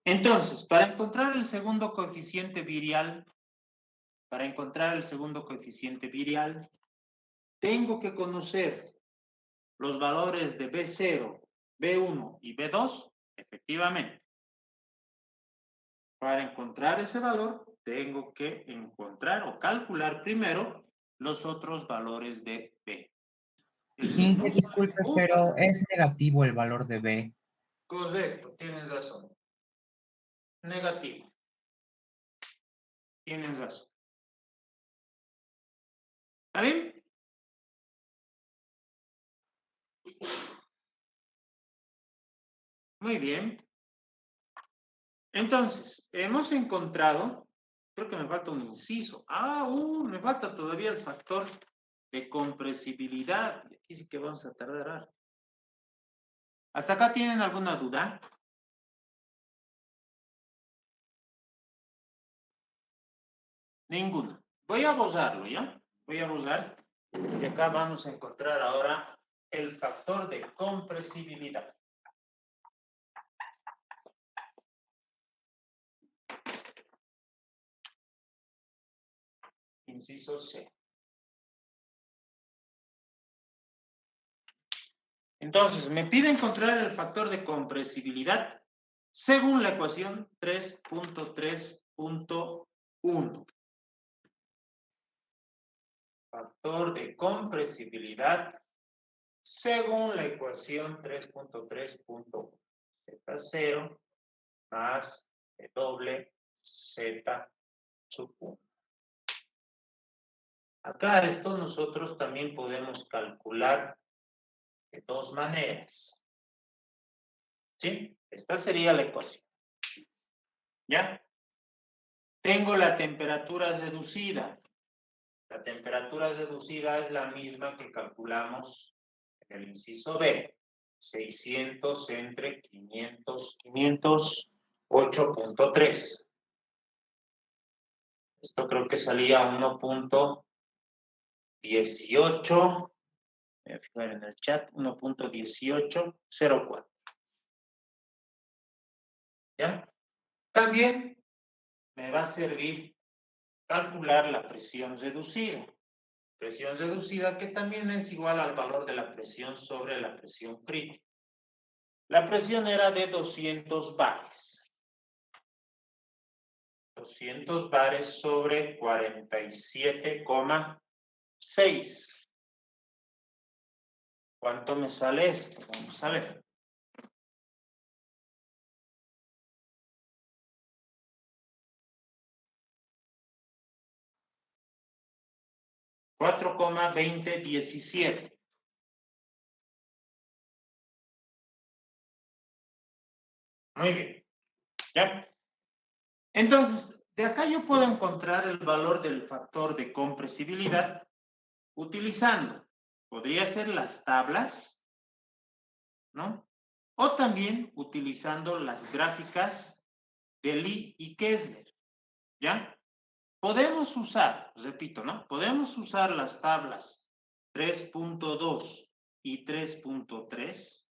Entonces, para encontrar el segundo coeficiente virial, tengo que conocer los valores de B0, B1 y B2, efectivamente. Para encontrar ese valor, tengo que encontrar o calcular primero los otros valores de B. Inge, disculpe, pero es negativo el valor de B. Correcto, tienes razón. Negativo. Tienes razón. ¿Está bien? Muy bien. Entonces, hemos encontrado, creo que me falta un inciso. Me falta todavía el factor de compresibilidad. Y aquí sí que vamos a tardar harto. ¿Hasta acá tienen alguna duda? Ninguna. Voy a borrarlo, ¿ya? Voy a borrar. Y acá vamos a encontrar ahora el factor de compresibilidad. Inciso C. Entonces, me pide encontrar el factor de compresibilidad según la ecuación 3.3.1. Factor de compresibilidad según la ecuación 3.3.1. Z0 más W Z sub 1. Acá esto nosotros también podemos calcular de dos maneras. ¿Sí? Esta sería la ecuación. ¿Ya? Tengo la temperatura reducida. La temperatura reducida es la misma que calculamos en el inciso B. 600 entre 500, 8.3. Esto creo que salía 1.18. Voy a fijar en el chat, 1.1804. ¿Ya? También me va a servir calcular la presión reducida. Presión reducida que también es igual al valor de la presión sobre la presión crítica. La presión era de 200 bares. 200 bares sobre 47,6. ¿Cuánto me sale esto? Vamos a ver. $4,2017. Muy bien. ¿Ya? Entonces, de acá yo puedo encontrar el valor del factor de compresibilidad utilizando, podría ser las tablas, ¿no? O también utilizando las gráficas de Lee y Kessler, ¿ya? Podemos usar, repito, ¿no? Podemos usar las tablas 3.2 y 3.3,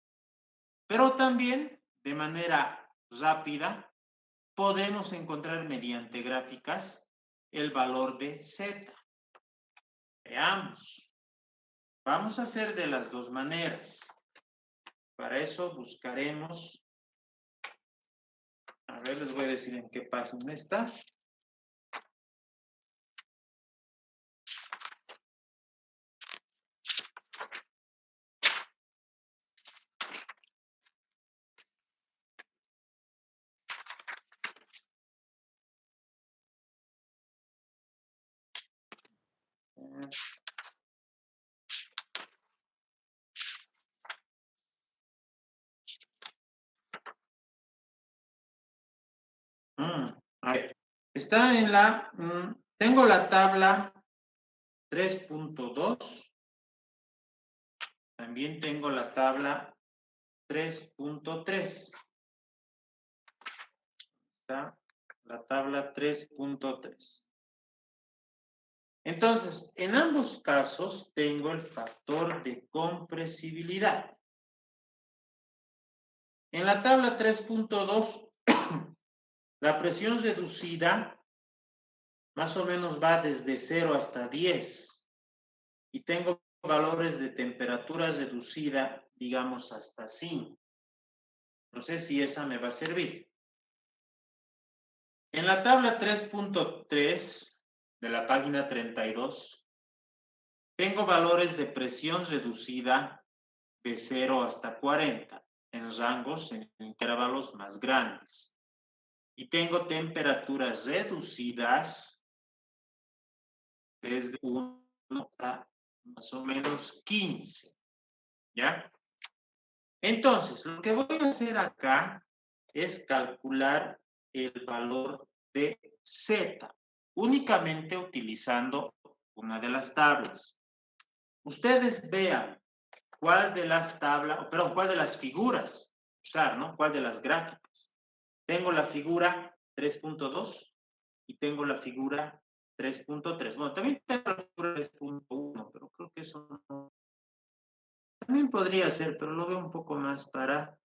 pero también de manera rápida podemos encontrar mediante gráficas el valor de Z. Veamos. Vamos a hacer de las dos maneras. Para eso buscaremos, a ver, les voy a decir en qué página está. A ver, está en la, tengo la tabla 3.2, también tengo la tabla 3.3. Está la tabla 3.3. Entonces, en ambos casos tengo el factor de compresibilidad. En la tabla 3.2, la presión reducida más o menos va desde 0 hasta 10 y tengo valores de temperatura reducida, digamos, hasta 5. No sé si esa me va a servir. En la tabla 3.3 de la página 32, tengo valores de presión reducida de 0 hasta 40, en rangos, en intervalos más grandes. Y tengo temperaturas reducidas desde 1 hasta más o menos 15. ¿Ya? Entonces, lo que voy a hacer acá es calcular el valor de Z, únicamente utilizando una de las tablas. Ustedes vean cuál de las tablas, perdón, cuál de las figuras usar, ¿no? Cuál de las gráficas. Tengo la figura 3.2 y tengo la figura 3.3. Bueno, también tengo la figura 3.1, pero creo que eso no. También podría ser, pero lo veo un poco más para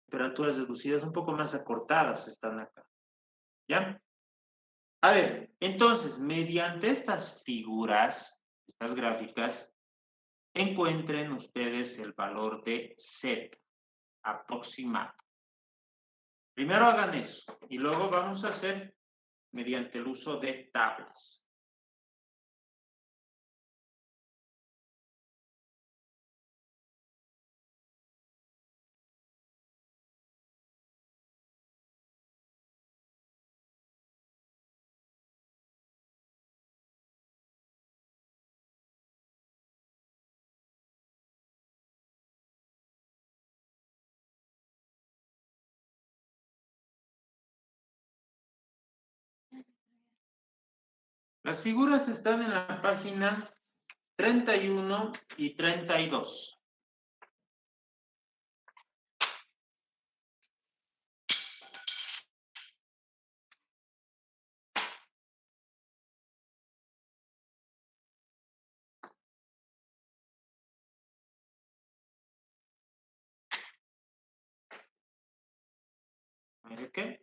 temperaturas reducidas, un poco más acortadas están acá. ¿Ya? A ver, entonces, mediante estas figuras, estas gráficas, encuentren ustedes el valor de Z aproximado. Primero hagan eso y luego vamos a hacer mediante el uso de tablas. Las figuras están en la página 31 y 32. Mire qué.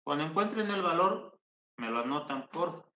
Cuando encuentren el valor, me lo anotan, por favor.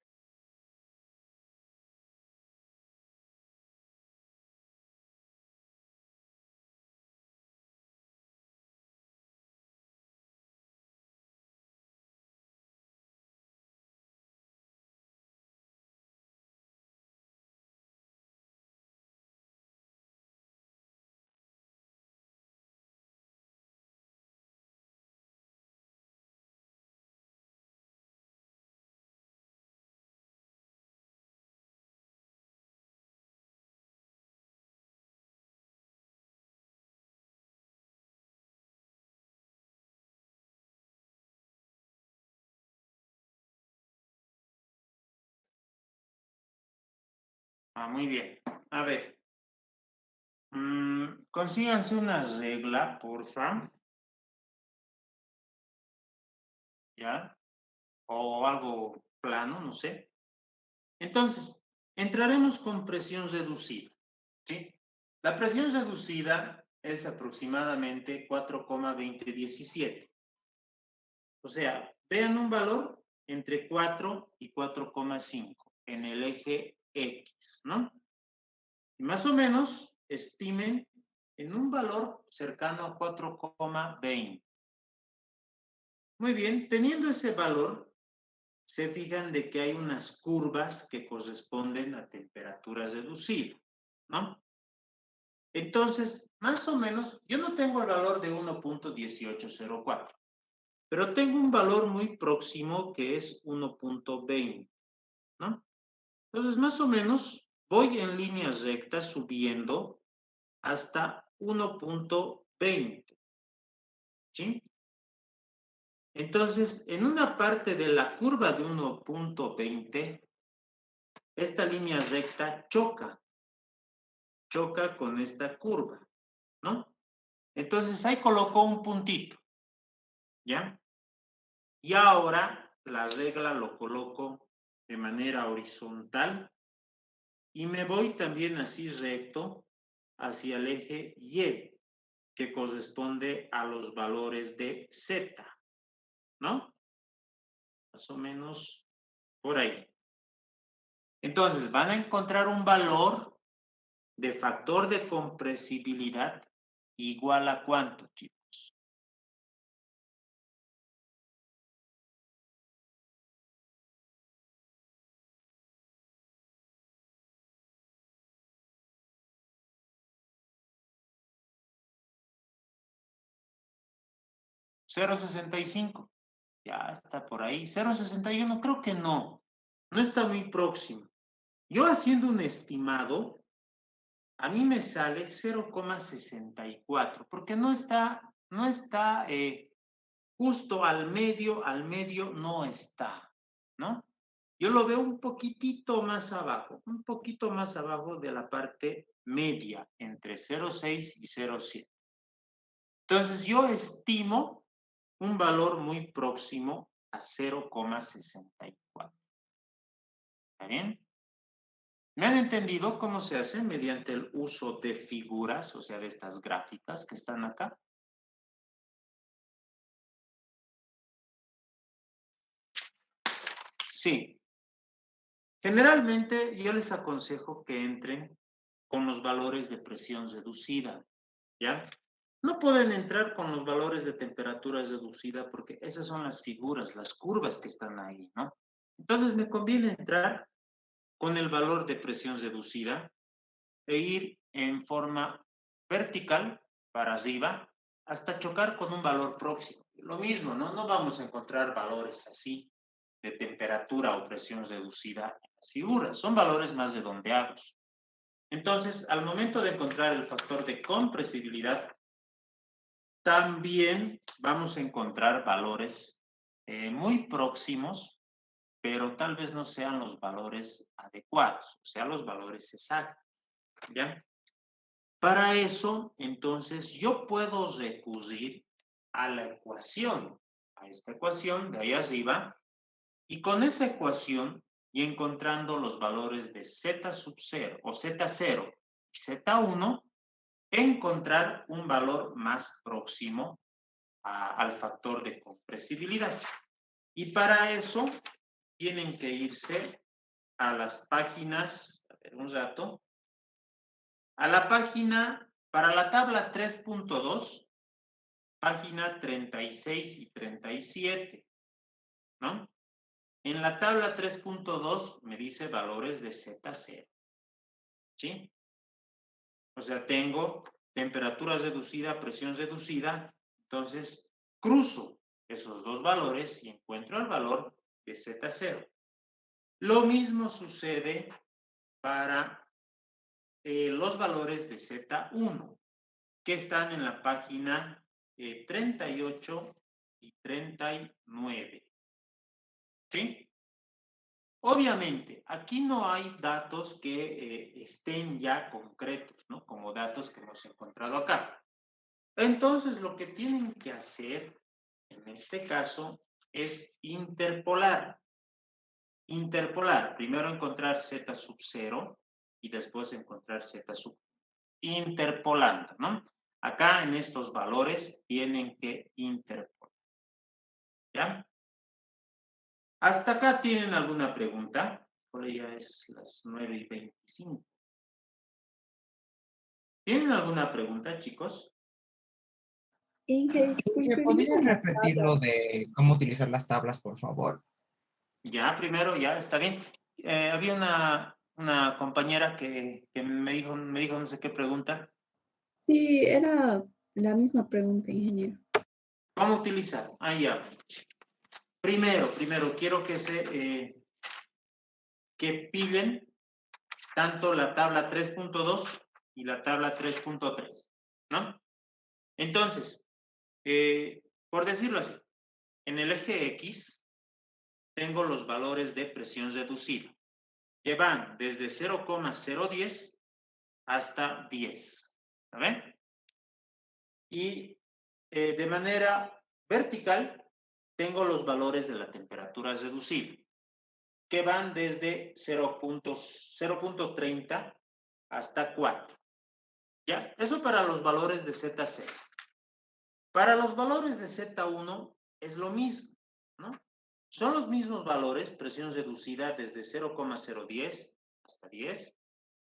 Muy bien. A ver. Consíganse una regla, porfa. ¿Ya? O algo plano, no sé. Entonces, entraremos con presión reducida, ¿sí? La presión reducida es aproximadamente 4,2017. O sea, vean un valor entre 4 y 4,5 en el eje X, ¿no? Y más o menos estimen en un valor cercano a 4,20. Muy bien, teniendo ese valor, se fijan de que hay unas curvas que corresponden a temperaturas reducidas, ¿no? Entonces, más o menos, yo no tengo el valor de 1,1804, pero tengo un valor muy próximo que es 1,20, ¿no? Entonces, más o menos, voy en línea recta subiendo hasta 1,20, ¿sí? Entonces, en una parte de la curva de 1,20, esta línea recta choca con esta curva, ¿no? Entonces, ahí colocó un puntito, ¿ya? Y ahora la regla lo coloco de manera horizontal y me voy también así recto hacia el eje Y, que corresponde a los valores de Z, ¿no? Más o menos por ahí. Entonces, van a encontrar un valor de factor de compresibilidad igual a ¿cuánto, chicos? ¿0,65? Ya está por ahí. ¿0,61? Creo que no. No está muy próximo. Yo haciendo un estimado, a mí me sale 0,64, porque no está justo al medio no está, ¿no? Yo lo veo un poquito más abajo de la parte media, entre 0,6 y 0,7. Entonces yo estimo un valor muy próximo a 0,64. ¿Está bien? ¿Me han entendido cómo se hace mediante el uso de figuras, o sea, de estas gráficas que están acá? Sí. Generalmente yo les aconsejo que entren con los valores de presión reducida, ¿ya? No pueden entrar con los valores de temperatura reducida porque esas son las figuras, las curvas que están ahí, ¿no? Entonces me conviene entrar con el valor de presión reducida e ir en forma vertical para arriba hasta chocar con un valor próximo. Lo mismo, ¿no? No vamos a encontrar valores así de temperatura o presión reducida en las figuras. Son valores más redondeados. Entonces, al momento de encontrar el factor de compresibilidad, también vamos a encontrar valores muy próximos, pero tal vez no sean los valores adecuados, o sea, los valores exactos, ¿ya? Para eso, entonces, yo puedo recurrir a la ecuación, a esta ecuación de ahí arriba, y con esa ecuación, y encontrando los valores de Z sub 0 o Z0 y Z1, encontrar un valor más próximo al factor de compresibilidad. Y para eso tienen que irse a las páginas, a ver un rato, a la página, para la tabla 3.2, página 36 y 37, ¿no? En la tabla 3.2 me dice valores de Z0, ¿sí? O sea, tengo temperatura reducida, presión reducida, entonces cruzo esos dos valores y encuentro el valor de Z0. Lo mismo sucede para los valores de Z1, que están en la página 38 y 39. ¿Sí? Obviamente, aquí no hay datos que estén ya concretos, ¿no? Como datos que hemos encontrado acá. Entonces, lo que tienen que hacer, en este caso, es interpolar. Interpolar, primero encontrar Z sub 0 y después encontrar Z sub interpolando, ¿no? Acá en estos valores tienen que interpolar. ¿Ya? ¿Hasta acá tienen alguna pregunta? Por ahí ya es las 9:25. ¿Tienen alguna pregunta, chicos? Inge, ¿Se disculpe, podría ¿vieron las repetir tablas? lo de cómo utilizar las tablas, por favor? Ya, primero, ya, está bien. Había una compañera que me dijo no sé qué pregunta. Sí, era la misma pregunta, ingeniero. ¿Cómo utilizar? Ah, ya. Primero, quiero que piden tanto la tabla 3.2 y la tabla 3.3, ¿no? Entonces, por decirlo así, en el eje X tengo los valores de presión reducida, que van desde 0,010 hasta 10, ¿saben? Y de manera vertical tengo los valores de la temperatura reducida, que van desde 0.30 hasta 4. ¿Ya? Eso para los valores de Z0. Para los valores de Z1 es lo mismo, ¿no? Son los mismos valores, presión reducida desde 0,010 hasta 10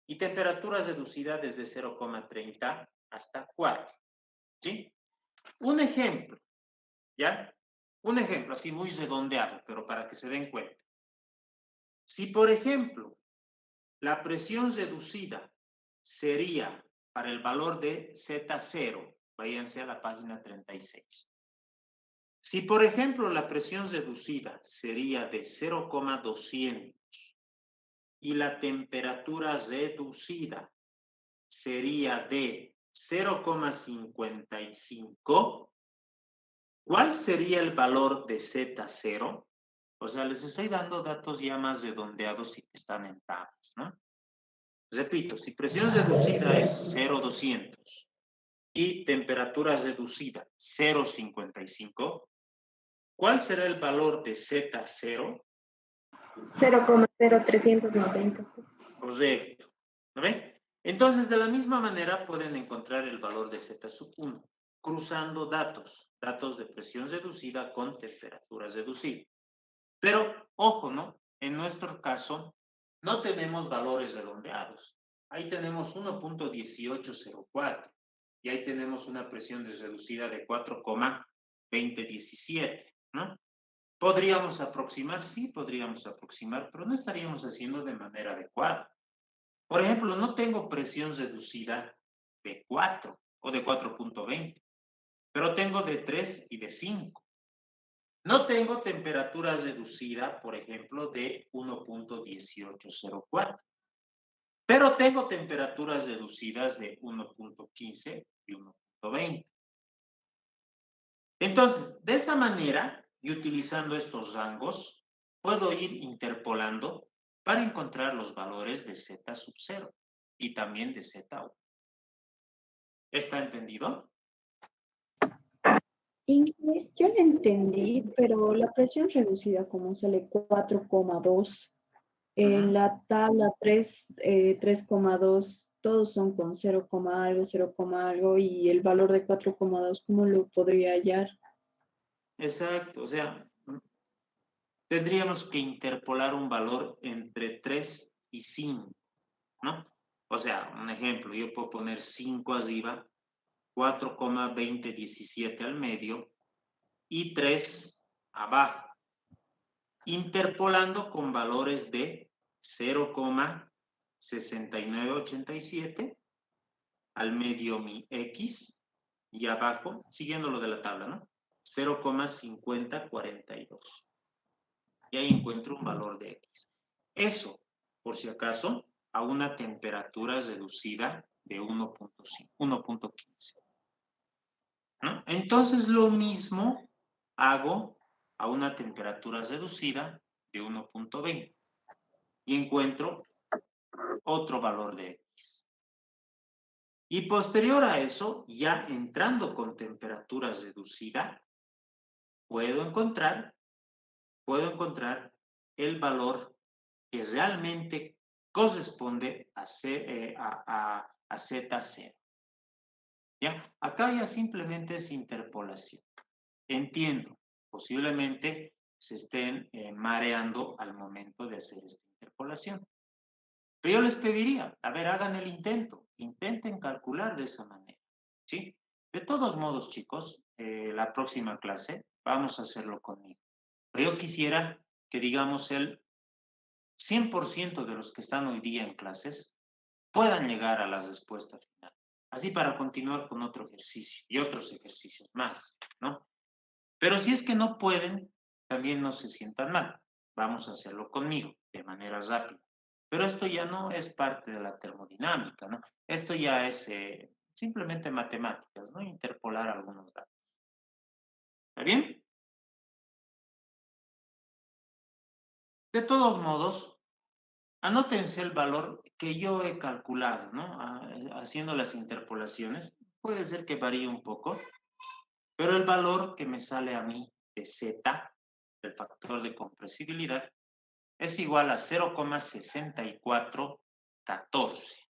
y temperatura reducida desde 0,30 hasta 4, ¿sí? Un ejemplo, ¿ya? Un ejemplo así muy redondeado, pero para que se den cuenta. Si, por ejemplo, la presión reducida sería para el valor de Z0, váyanse a la página 36. Si, por ejemplo, la presión reducida sería de 0,200 y la temperatura reducida sería de 0,55, ¿cuál sería el valor de Z0? O sea, les estoy dando datos ya más redondeados y que están en tablas, ¿no? Repito, si presión reducida es 0,200 y temperatura reducida 0,55, ¿cuál será el valor de Z0? 0,0390. Correcto. ¿No ven? Entonces, de la misma manera pueden encontrar el valor de Z sub 1, cruzando datos de presión reducida con temperatura reducida. Pero, ojo, ¿no? En nuestro caso, no tenemos valores redondeados. Ahí tenemos 1.1804 y ahí tenemos una presión reducida de 4,2017, ¿no? ¿Podríamos aproximar? Sí, podríamos aproximar, pero no estaríamos haciendo de manera adecuada. Por ejemplo, no tengo presión reducida de 4 o de 4,20, pero tengo de 3 y de 5. No tengo temperatura reducida, por ejemplo, de 1.1804, pero tengo temperaturas reducidas de 1.15 y 1.20. Entonces, de esa manera, y utilizando estos rangos, puedo ir interpolando para encontrar los valores de Z sub 0 y también de Z1. ¿Está entendido? Inge, yo no entendí, pero la presión reducida, como sale 4,2, en la tabla 3,2, todos son con 0, algo, 0, algo, y el valor de 4,2, ¿cómo lo podría hallar? Exacto, o sea, tendríamos que interpolar un valor entre 3 y 5, ¿no? O sea, un ejemplo, yo puedo poner 5 arriba, 4,2017 al medio y 3 abajo, interpolando con valores de 0,6987 al medio mi X y abajo, siguiendo lo de la tabla, ¿no? 0,5042. Y ahí encuentro un valor de X. Eso, por si acaso, a una temperatura reducida de 1.15. ¿No? Entonces, lo mismo hago a una temperatura reducida de 1.20 y encuentro otro valor de X. Y posterior a eso, ya entrando con temperatura reducida, puedo encontrar el valor que realmente corresponde a Z0. ¿Ya? Acá ya simplemente es interpolación. Entiendo, posiblemente se estén mareando al momento de hacer esta interpolación. Pero yo les pediría, a ver, hagan el intento, intenten calcular de esa manera, ¿sí? De todos modos, chicos, la próxima clase vamos a hacerlo conmigo. Pero yo quisiera que, digamos, el 100% de los que están hoy día en clases puedan llegar a la respuesta final. Así para continuar con otro ejercicio y otros ejercicios más, ¿no? Pero si es que no pueden, también no se sientan mal. Vamos a hacerlo conmigo, de manera rápida. Pero esto ya no es parte de la termodinámica, ¿no? Esto ya es simplemente matemáticas, ¿no? Interpolar algunos datos. ¿Está bien? De todos modos, anótense el valor que yo he calculado, ¿no? Haciendo las interpolaciones. Puede ser que varíe un poco, pero el valor que me sale a mí de Z, del factor de compresibilidad, es igual a 0,6414.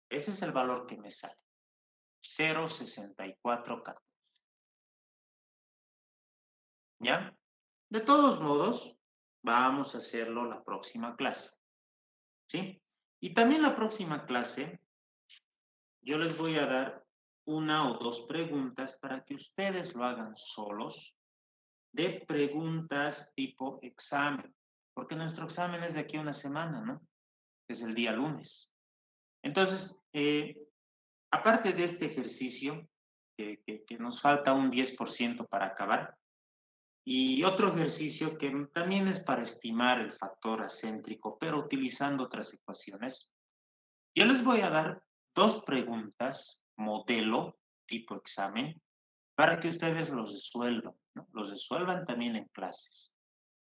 Ese es el valor que me sale. 0,6414. ¿Ya? De todos modos, vamos a hacerlo la próxima clase. ¿Sí? Y también la próxima clase, yo les voy a dar una o dos preguntas para que ustedes lo hagan solos, de preguntas tipo examen, porque nuestro examen es de aquí a una semana, ¿no? Es el día lunes. Entonces, aparte de este ejercicio, que nos falta un 10% para acabar, y otro ejercicio que también es para estimar el factor acéntrico, pero utilizando otras ecuaciones, yo les voy a dar dos preguntas, modelo, tipo examen, para que ustedes los resuelvan, ¿no? Los resuelvan también en clases.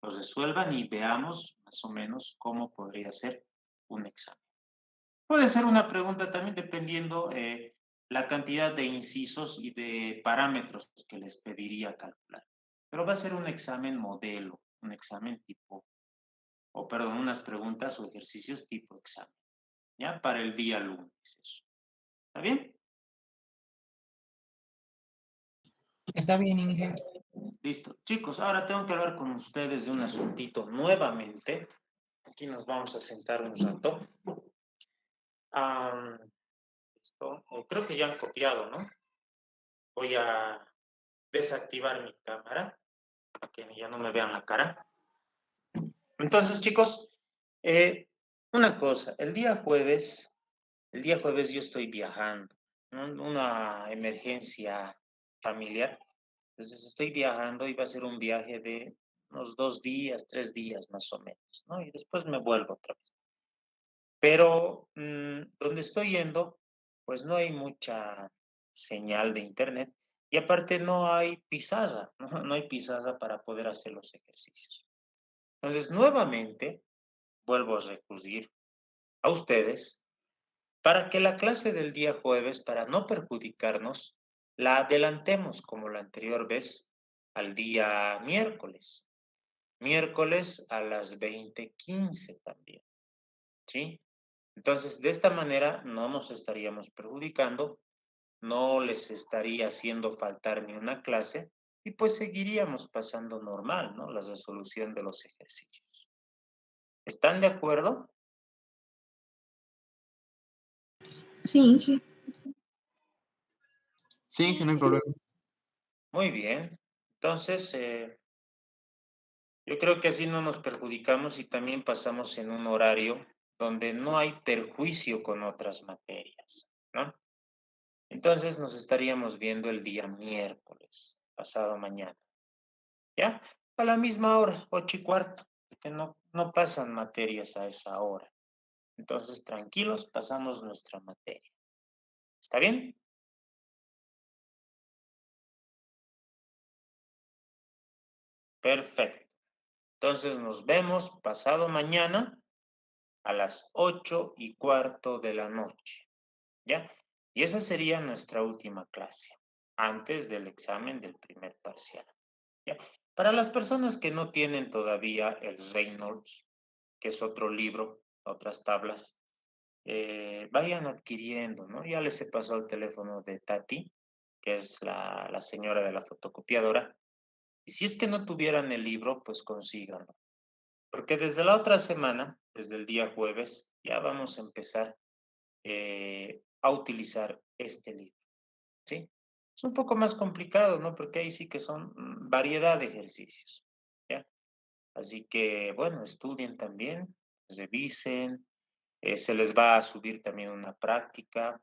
Los resuelvan y veamos más o menos cómo podría ser un examen. Puede ser una pregunta también dependiendo la cantidad de incisos y de parámetros que les pediría calcular. Pero va a ser un examen modelo, un examen tipo, o perdón, unas preguntas o ejercicios tipo examen, ¿ya? Para el día lunes, eso. ¿Está bien? Está bien, Inge. Listo. Chicos, ahora tengo que hablar con ustedes de un asuntito nuevamente. Aquí nos vamos a sentar un rato. Listo. Creo que ya han copiado, ¿no? Voy a desactivar mi cámara para que ya no me vean la cara. Entonces, chicos, una cosa, el día jueves yo estoy viajando, ¿no? Una emergencia familiar. Entonces estoy viajando y va a ser un viaje de unos 2 días, 3 días más o menos, ¿no? Y después me vuelvo otra vez. Pero donde estoy yendo, pues no hay mucha señal de internet y aparte no hay pizarra, ¿no? No hay pizarra para poder hacer los ejercicios. Entonces, nuevamente, vuelvo a recurrir a ustedes para que la clase del día jueves, para no perjudicarnos, la adelantemos como la anterior vez al día miércoles. Miércoles a las 20:15 también, ¿sí? Entonces, de esta manera no nos estaríamos perjudicando, no les estaría haciendo faltar ni una clase y pues seguiríamos pasando normal, ¿no? La resolución de los ejercicios. ¿Están de acuerdo? Sí, Inge. Sí, Inge, no hay problema. Muy bien. Entonces, yo creo que así no nos perjudicamos y también pasamos en un horario donde no hay perjuicio con otras materias, ¿no? Entonces nos estaríamos viendo el día miércoles, pasado mañana, ¿ya? A la misma hora, 8:15, porque no pasan materias a esa hora. Entonces, tranquilos, pasamos nuestra materia. ¿Está bien? Perfecto. Entonces nos vemos pasado mañana a las 8:15 de la noche, ¿ya? Y esa sería nuestra última clase, antes del examen del primer parcial, ¿ya? Para las personas que no tienen todavía el Reynolds, que es otro libro, otras tablas, vayan adquiriendo, ¿no? Ya les he pasado el teléfono de Tati, que es la señora de la fotocopiadora, y si es que no tuvieran el libro, pues consíganlo. Porque desde la otra semana, desde el día jueves, ya vamos a empezar a utilizar este libro, ¿sí? Es un poco más complicado, ¿no? Porque ahí sí que son variedad de ejercicios, ¿ya? Así que, bueno, estudien también, revisen, se les va a subir también una práctica.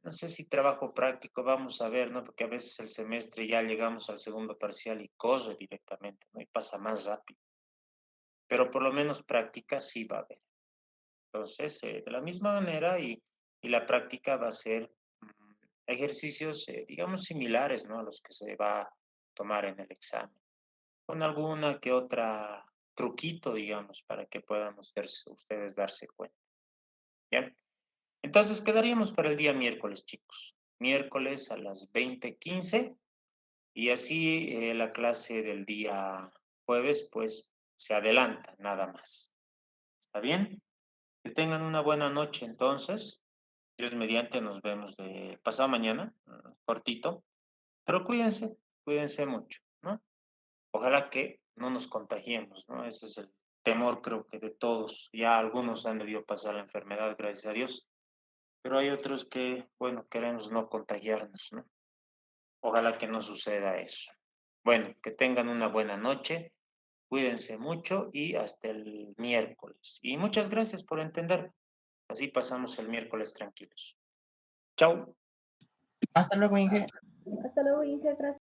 No sé si trabajo práctico, vamos a ver, ¿no? Porque a veces el semestre ya llegamos al segundo parcial y corre directamente, ¿no? Y pasa más rápido. Pero por lo menos práctica sí va a haber. Entonces, de la misma manera y la práctica va a ser ejercicios, digamos, similares, ¿no? A los que se va a tomar en el examen, con alguna que otra truquito, digamos, para que puedan ustedes darse cuenta. ¿Ya? Entonces, quedaríamos para el día miércoles, chicos. Miércoles a las 20:15 y así la clase del día jueves, pues, se adelanta, nada más. ¿Está bien? Que tengan una buena noche entonces. Dios mediante nos vemos de pasado mañana, cortito, pero cuídense, cuídense mucho, ¿no? Ojalá que no nos contagiemos, ¿no? Ese es el temor, creo que de todos. Ya algunos han debido pasar la enfermedad, gracias a Dios, pero hay otros que, bueno, queremos no contagiarnos, ¿no? Ojalá que no suceda eso. Bueno, que tengan una buena noche, cuídense mucho y hasta el miércoles. Y muchas gracias por entender. Así pasamos el miércoles tranquilos. Chao. Hasta luego, Inge. Hasta luego, Inge. Gracias.